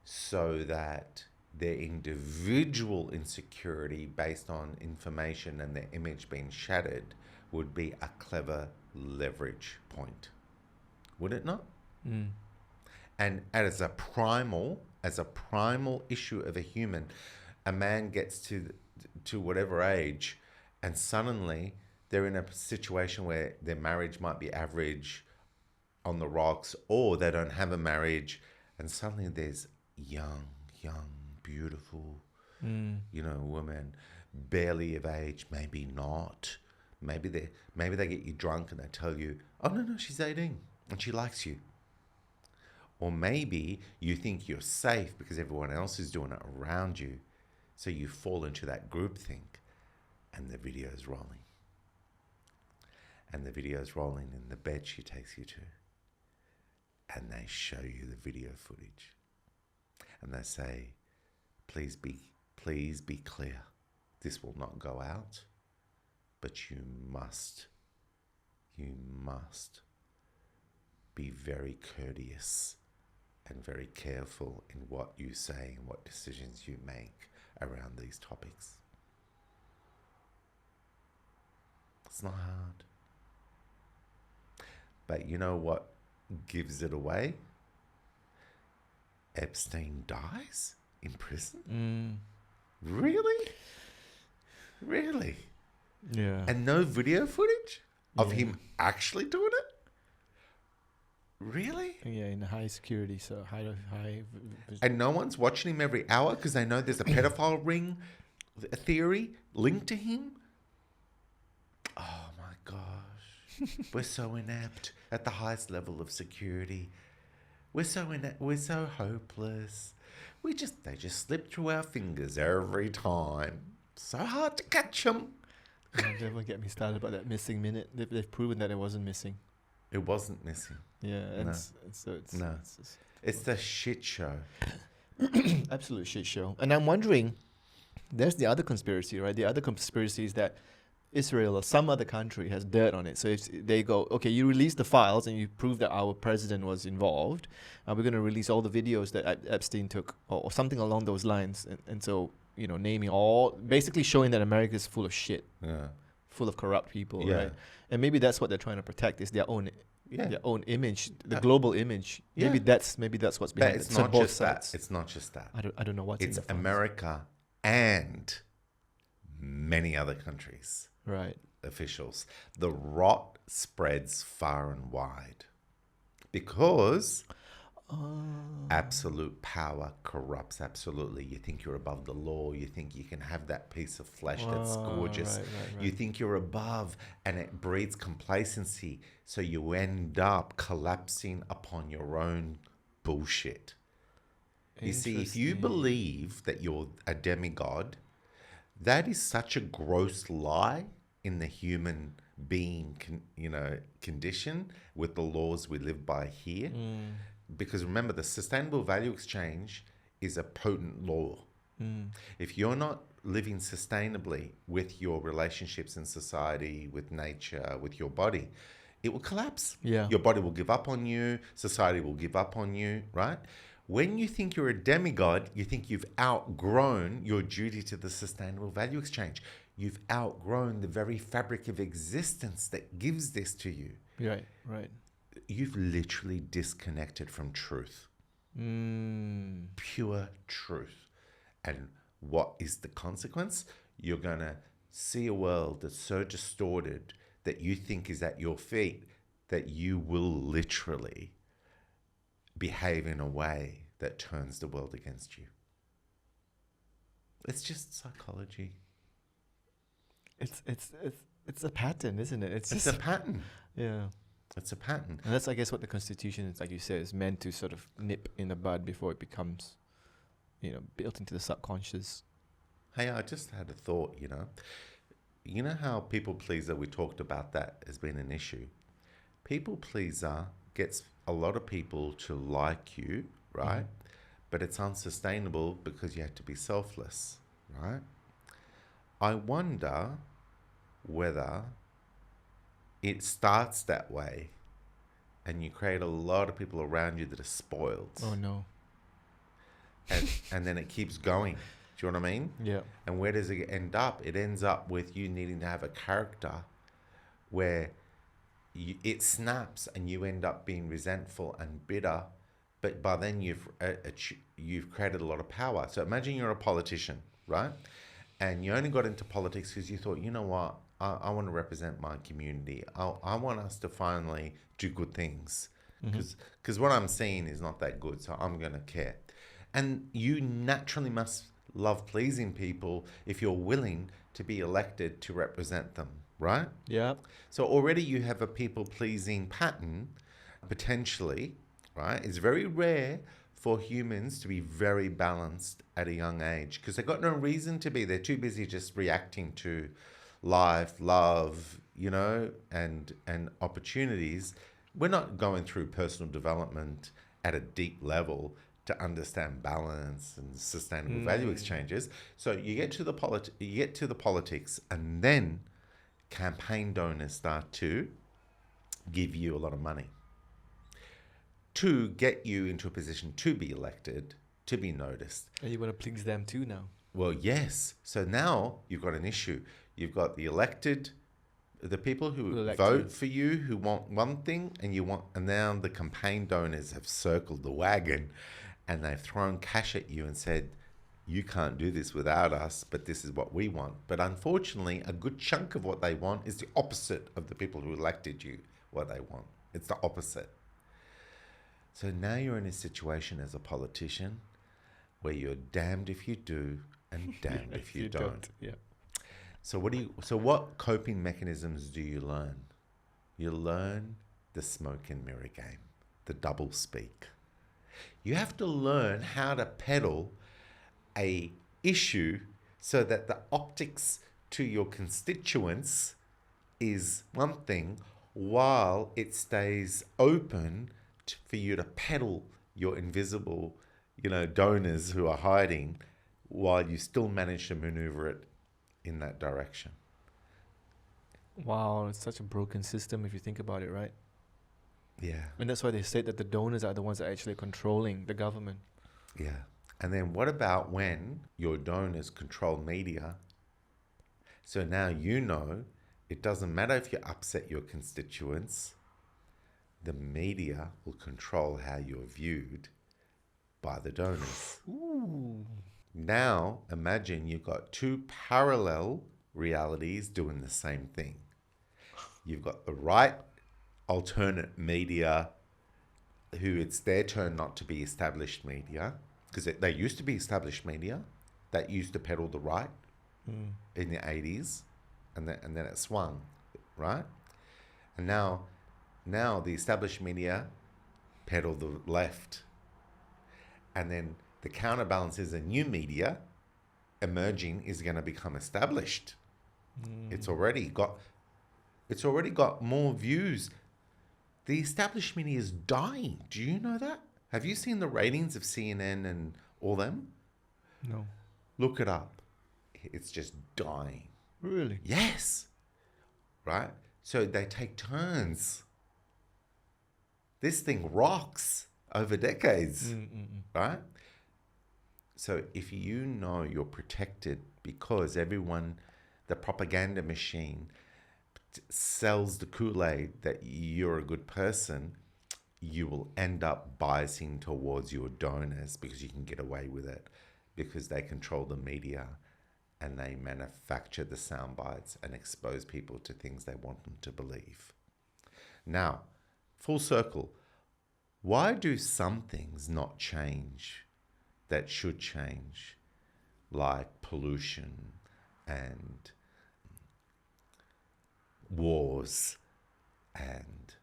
S1: so that their individual insecurity based on information and their image being shattered would be a clever leverage point. Would it not? And as a primal issue of a human, a man gets to whatever age, and suddenly they're in a situation where their marriage might be average, on the rocks, or they don't have a marriage, and suddenly there's young, beautiful, women, barely of age, maybe not. Maybe they get you drunk and they tell you, oh no, she's 18 and she likes you. Or maybe you think you're safe because everyone else is doing it around you, so you fall into that groupthink, and the video's rolling. And the video's rolling in the bed she takes you to. And they show you the video footage. And they say, please be clear. This will not go out, but you must be very courteous and very careful in what you say and what decisions you make around these topics. It's not hard. But you know what gives it away? Epstein dies in prison? Really?
S2: Yeah.
S1: And no video footage of him actually doing it? Really?
S2: Yeah, in high security, so high.
S1: And no one's watching him every hour because they know there's a pedophile ring theory linked to him? Oh my gosh. We're so inept at the highest level of security. We're so hopeless. They just slip through our fingers every time. So hard to catch them.
S2: Don't get me started about that missing minute. They've proven that it wasn't missing.
S1: It wasn't missing.
S2: Yeah,
S1: No. It's the shit show.
S2: Absolute shit show. And I'm wondering, there's the other conspiracy, right? The other conspiracy is that Israel or some other country has dirt on it. So if they go, okay, you release the files and you prove that our president was involved, we're going to release all the videos that Epstein took, or something along those lines. And so, naming basically showing that America is full of shit, full of corrupt people, right? And maybe that's what they're trying to protect, is their own image, the global image. Maybe that's what's behind it.
S1: It's not just that. It's not just that.
S2: I don't know what's in
S1: It's
S2: the files.
S1: America and many other countries.
S2: Right.
S1: Officials. The rot spreads far and wide because absolute power corrupts absolutely. You think you're above the law. You think you can have that piece of flesh that's gorgeous.
S2: Right.
S1: You think you're above, and it breeds complacency. So you end up collapsing upon your own bullshit. You see, if you believe that you're a demigod, that is such a gross lie in the human being, condition with the laws we live by here. Because remember, the Sustainable Value Exchange is a potent law. If you're not living sustainably with your relationships in society, with nature, with your body, it will collapse.
S2: Yeah.
S1: Your body will give up on you. Society will give up on you, right? When you think you're a demigod, you think you've outgrown your duty to the sustainable value exchange. You've outgrown the very fabric of existence that gives this to you.
S2: Right, right.
S1: You've literally disconnected from truth. Pure truth. And what is the consequence? You're going to see a world that's so distorted that you think is at your feet that you will literally behave in a way that turns the world against you. It's just psychology.
S2: It's a pattern, isn't it?
S1: It's a pattern.
S2: Yeah.
S1: It's a pattern.
S2: And that's, I guess, what the Constitution is, like you said, is meant to sort of nip in the bud before it becomes, built into the subconscious.
S1: Hey, I just had a thought, You know how people pleaser, we talked about that has been an issue. People pleaser gets a lot of people to like you, right? Mm-hmm. But it's unsustainable because you have to be selfless, right? I wonder whether it starts that way and you create a lot of people around you that are spoiled.
S2: Oh, no.
S1: And then it keeps going. Do you know what I mean?
S2: Yeah.
S1: And where does it end up? It ends up with you needing to have a character where it snaps and you end up being resentful and bitter, but by then you've created a lot of power. So imagine you're a politician, right? And you only got into politics because you thought, you know what, I want to represent my community. I want us to finally do good things because what I'm seeing is not that good, so I'm going to care. And you naturally must love pleasing people if you're willing to be elected to represent them, right?
S2: Yeah.
S1: So already you have a people-pleasing pattern, potentially, right? It's very rare for humans to be very balanced at a young age because they've got no reason to be. They're too busy just reacting to life, love, and opportunities. We're not going through personal development at a deep level to understand balance and sustainable value exchanges. So you get to the politics, and then campaign donors start to give you a lot of money to get you into a position to be elected, to be noticed.
S2: And you want to please them too now.
S1: Well, yes. So now you've got an issue. You've got the elected, the people who vote for you, who want one thing, and now the campaign donors have circled the wagon and they've thrown cash at you and said, you can't do this without us, but this is what we want. But unfortunately, a good chunk of what they want is the opposite of the people who elected you, what they want. It's the opposite. So now you're in a situation as a politician where you're damned if you do and damned if you don't.
S2: Yeah.
S1: So what coping mechanisms do you learn? You learn the smoke and mirror game, the double speak. You have to learn how to peddle a issue so that the optics to your constituents is one thing while it stays open for you to peddle your invisible, donors who are hiding while you still manage to maneuver it in that direction.
S2: Wow, it's such a broken system if you think about it, right?
S1: Yeah.
S2: And that's why they say that the donors are the ones that are actually controlling the government.
S1: Yeah. And then what about when your donors control media? So now it doesn't matter if you upset your constituents, the media will control how you're viewed by the donors.
S2: Ooh.
S1: Now imagine you've got two parallel realities doing the same thing. You've got the right alternate media who it's their turn not to be established media, because they used to be established media that used to peddle the right in the 80s, and then it swung, right? And now the established media peddle the left, and then the counterbalance is a new media emerging is going to become established. It's already got more views. The established media is dying. Do you know that? Have you seen the ratings of CNN and all them?
S2: No.
S1: Look it up. It's just dying.
S2: Really?
S1: Yes. Right? So they take turns This thing rocks over decades, right? So if you know you're protected because everyone, the propaganda machine sells the Kool-Aid that you're a good person, you will end up biasing towards your donors because you can get away with it, because they control the media and they manufacture the sound bites and expose people to things they want them to believe. Now, full circle, why do some things not change that should change, like pollution and wars and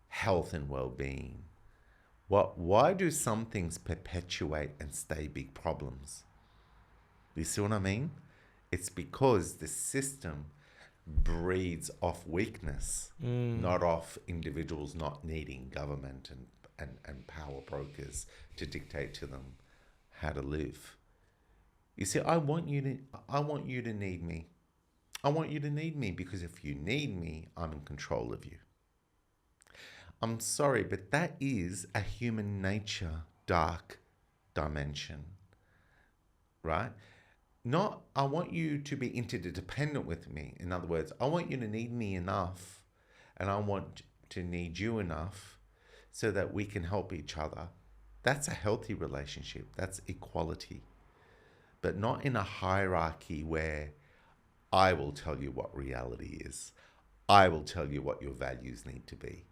S1: health and well-being? Why do some things perpetuate and stay big problems? You see what I mean? It's because the system breeds off weakness, not off individuals not needing government and power brokers to dictate to them how to live. You see, I want you to need me. I want you to need me because if you need me, I'm in control of you. I'm sorry, but that is a human nature dark dimension, right? Not, I want you to be interdependent with me. In other words, I want you to need me enough and I want to need you enough so that we can help each other. That's a healthy relationship. That's equality. But not in a hierarchy where I will tell you what reality is. I will tell you what your values need to be.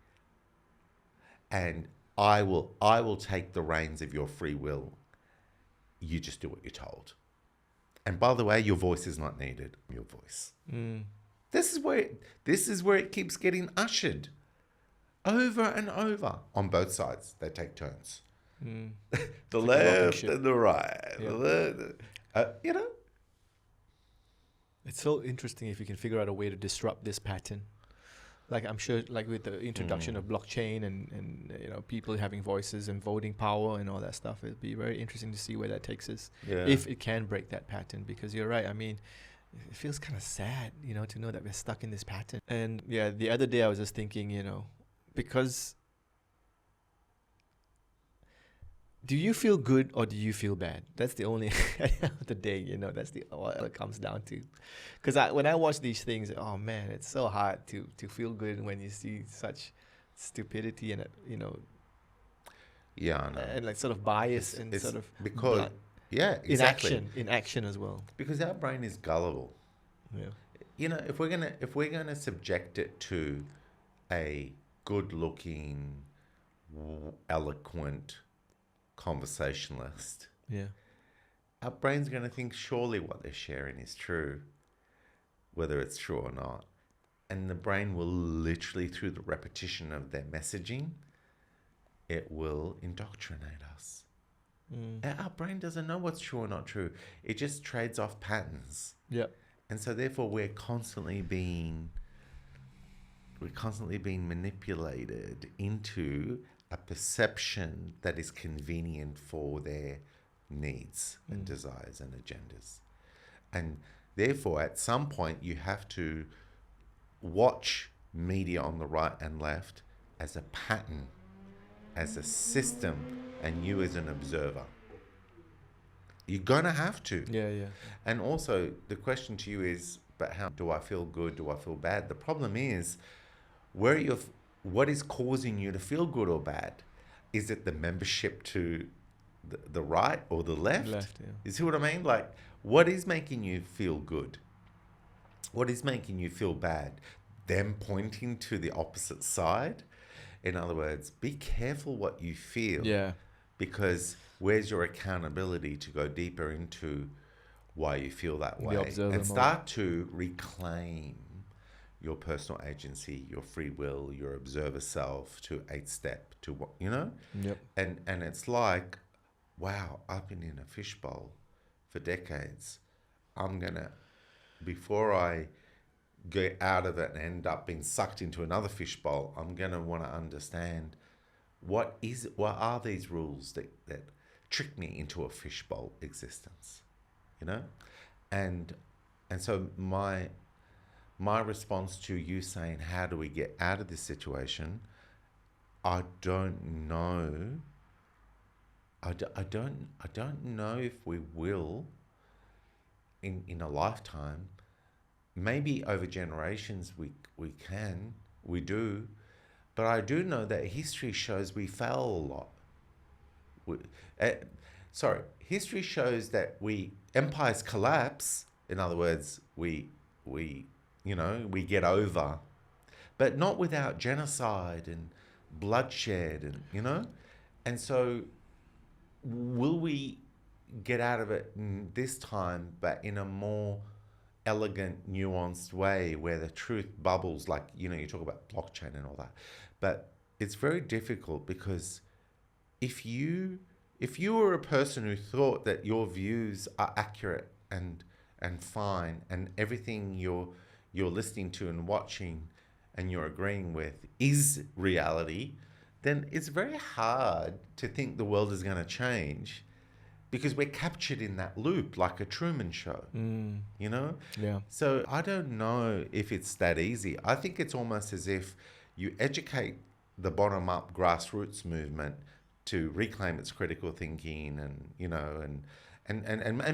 S1: And I will take the reins of your free will. You just do what you're told. And by the way, your voice is not needed. Your voice. This is where it keeps getting ushered over and over on both sides. They take turns. The left and the right.
S2: Yeah.
S1: You know.
S2: It's so interesting if you can figure out a way to disrupt this pattern. Like I'm sure, like with the introduction of blockchain and you know people having voices and voting power and all that stuff, it'd be very interesting to see where that takes us.
S1: Yeah.
S2: If it can break that pattern, because you're right. I mean, it feels kind of sad, you know, to know that we're stuck in this pattern. And yeah, the other day I was just thinking, you know, because do you feel good or do you feel bad? That's the only of the day, you know. That's what it comes down to. Because when I watch these things, oh man, it's so hard to feel good when you see such stupidity and you know.
S1: Yeah, I know.
S2: And like sort of bias and
S1: it's
S2: sort of
S1: because exactly.
S2: in action as well.
S1: Because our brain is gullible.
S2: Yeah.
S1: You know, if we're gonna subject it to a good-looking, eloquent conversationalist,
S2: Yeah.
S1: our brain's going to think surely what they're sharing is true, whether it's true or not. And the brain will literally, through the repetition of their messaging, it will indoctrinate us. Our brain doesn't know what's true or not true. It just trades off patterns.
S2: Yeah.
S1: And so therefore we're constantly being manipulated into a perception that is convenient for their needs and desires and agendas. And therefore, at some point, you have to watch media on the right and left as a pattern, as a system, and you as an observer. You're going to have to.
S2: Yeah, yeah.
S1: And also, the question to you is, but how do I feel good? Do I feel bad? The problem is, what is causing you to feel good or bad? Is it the membership to the right or the left?
S2: Left, yeah.
S1: You see what I mean? Like, what is making you feel good? What is making you feel bad? Them pointing to the opposite side? In other words, be careful what you feel.
S2: Yeah.
S1: Because where's your accountability to go deeper into why you feel that way? And start to reclaim your personal agency, your free will, your observer self to 8-step to what, you know?
S2: Yep.
S1: And it's like, wow, I've been in a fishbowl for decades. I'm going to, before I get out of it and end up being sucked into another fishbowl, I'm going to want to understand what are these rules that trick me into a fishbowl existence, you know? And so my response to you saying, how do we get out of this situation, I don't know. I don't know if we will in a lifetime. Maybe over generations we do, but I do know that history shows we fail a lot. History shows that empires collapse. In other words, we get over, but not without genocide and bloodshed, and so will we get out of it this time, but in a more elegant, nuanced way where the truth bubbles, like, you talk about blockchain and all that. But it's very difficult because if you were a person who thought that your views are accurate and fine, and everything you're listening to and watching and you're agreeing with is reality, then it's very hard to think the world is going to change, because we're captured in that loop like a Truman Show,
S2: Yeah.
S1: So I don't know if it's that easy. I think it's almost as if you educate the bottom-up grassroots movement to reclaim its critical thinking and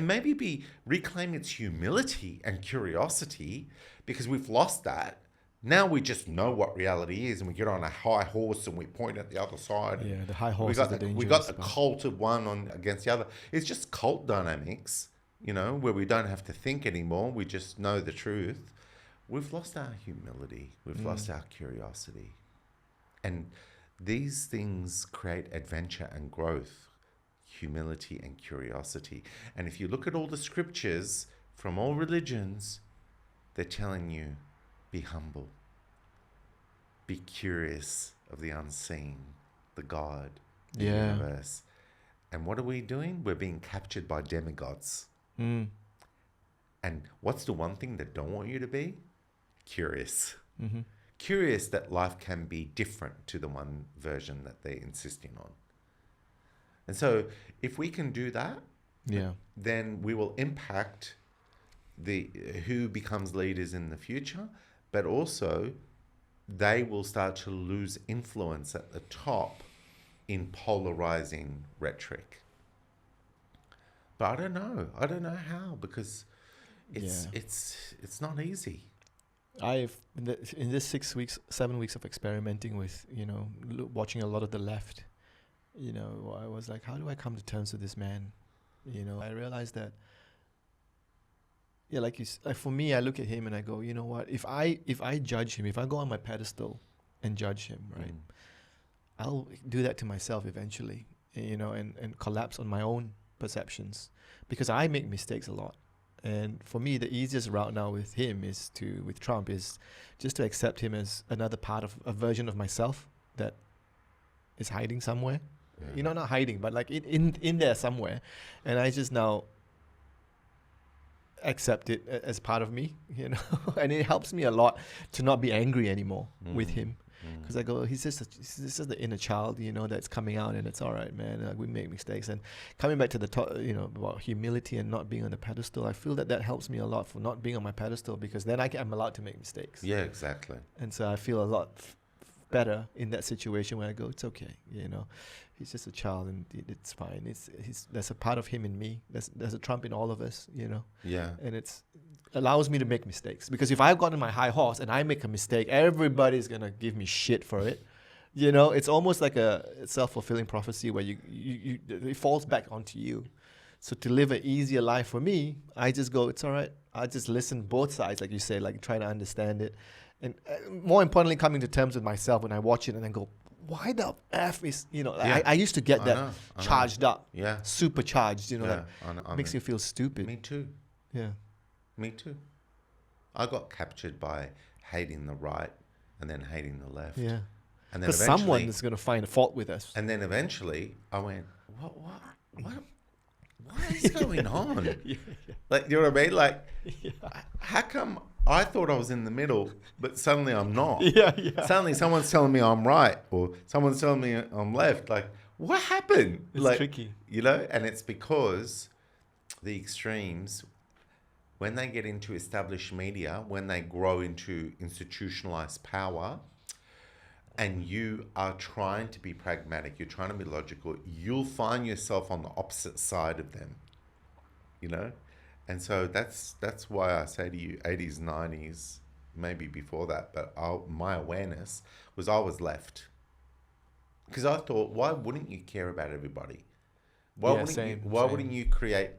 S1: maybe reclaim its humility and curiosity, because we've lost that. Now we just know what reality is, and we get on a high horse and we point at the other side.
S2: Yeah, the high horse is the dangerous.
S1: We got the cult of one against the other. It's just cult dynamics, where we don't have to think anymore. We just know the truth. We've lost our humility. We've lost our curiosity. And these things create adventure and growth, humility and curiosity. And if you look at all the scriptures from all religions, they're telling you, be humble. Be curious of the unseen, the God, the universe. And what are we doing? We're being captured by demigods. And what's the one thing they don't want you to be? Curious.
S2: Mm-hmm.
S1: Curious that life can be different to the one version that they're insisting on. And so if we can do that, then we will impact who becomes leaders in the future, but also they will start to lose influence at the top in polarizing rhetoric. But I don't know how, because it's not easy.
S2: In this 7 weeks of experimenting with, watching a lot of the left, I was like, how do I come to terms with this man? I realized that, for me, I look at him and I go, you know what? If I judge him, if I go on my pedestal and judge him, right, I'll do that to myself eventually, and collapse on my own perceptions, because I make mistakes a lot. And for me, the easiest route now with Trump is just to accept him as another part of a version of myself that is hiding somewhere. Yeah. Not hiding, but like in there somewhere. And I just now accept it as part of me, and it helps me a lot to not be angry anymore with him. Because I go, he's just the inner child, that's coming out, and it's all right, man. Like, we make mistakes. And coming back to the top, about humility and not being on the pedestal, I feel that helps me a lot for not being on my pedestal, because then I'm allowed to make mistakes.
S1: Yeah, exactly.
S2: And so I feel a lot better in that situation where I go, it's okay, he's just a child and it's fine. There's a part of him in me. There's a Trump in all of us,
S1: Yeah.
S2: And it allows me to make mistakes, because if I've gotten my high horse and I make a mistake, everybody's gonna give me shit for it. It's almost like a self-fulfilling prophecy where it falls back onto you. So to live an easier life for me, I just go, it's all right. I just listen both sides, like you say, like try to understand it. And more importantly, coming to terms with myself when I watch it and then go, why the F is, I used to get that charged up, supercharged, makes you feel stupid.
S1: Me too.
S2: Yeah.
S1: Me too. I got captured by hating the right and then hating the left.
S2: Yeah.
S1: And then
S2: because someone is going to find a fault with us.
S1: And then eventually I went, what is going on? Like, you know what I mean? Like, how come I thought I was in the middle, but suddenly I'm not? Suddenly someone's telling me I'm right, or someone's telling me I'm left. Like, what happened?
S2: It's tricky.
S1: And it's because the extremes, when they get into established media, when they grow into institutionalized power, and you are trying to be pragmatic, you're trying to be logical, you'll find yourself on the opposite side of them, you know? And so that's why I say to you, 80s, 90s, maybe before that, but my awareness was I was left. Because I thought, why wouldn't you care about everybody? Why wouldn't you create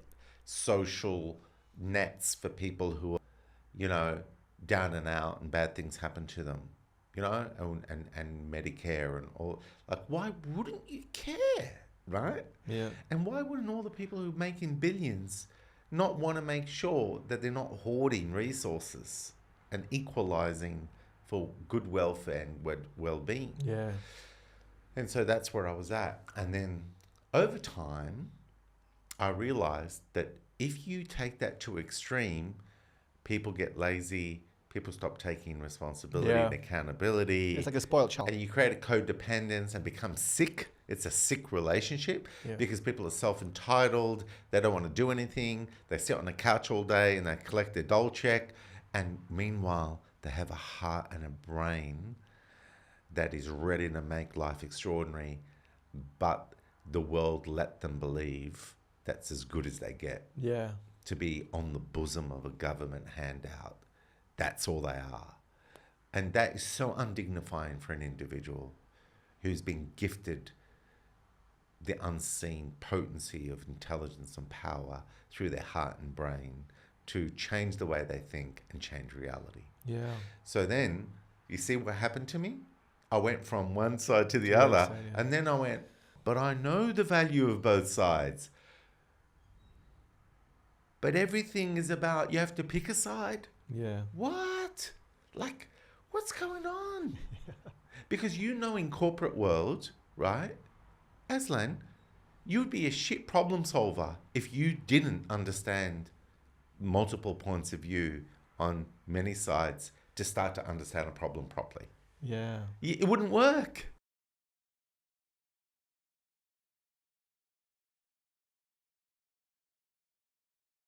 S1: social nets for people who are, you know, down and out and bad things happen to them, you know, and Medicare and all. Like, why wouldn't you care, right?
S2: Yeah.
S1: And why wouldn't all the people who are making billions not want to make sure that they're not hoarding resources and equalizing for good welfare and well-being?
S2: Yeah.
S1: And so that's where I was at. And then over time, I realized that if you take that to extreme, people get lazy, people stop taking responsibility and accountability.
S2: It's like a spoiled child.
S1: And you create a codependence and become sick. It's a sick relationship because people are self-entitled. They don't want to do anything. They sit on the couch all day and they collect their dole check. And meanwhile, they have a heart and a brain that is ready to make life extraordinary, but the world let them believe that's as good as they get.
S2: Yeah.
S1: To be on the bosom of a government handout. That's all they are. And that is so undignifying for an individual who's been gifted the unseen potency of intelligence and power through their heart and brain to change the way they think and change reality.
S2: Yeah.
S1: So then, you see what happened to me? I went from one side to the other,
S2: side,
S1: and then I went, but I know the value of both sides. But everything is about, you have to pick a side.
S2: Yeah.
S1: What? Like, what's going on? Because you know in corporate world, right, Azlan, you'd be a shit problem solver if you didn't understand multiple points of view on many sides to start to understand a problem properly.
S2: Yeah.
S1: It wouldn't work.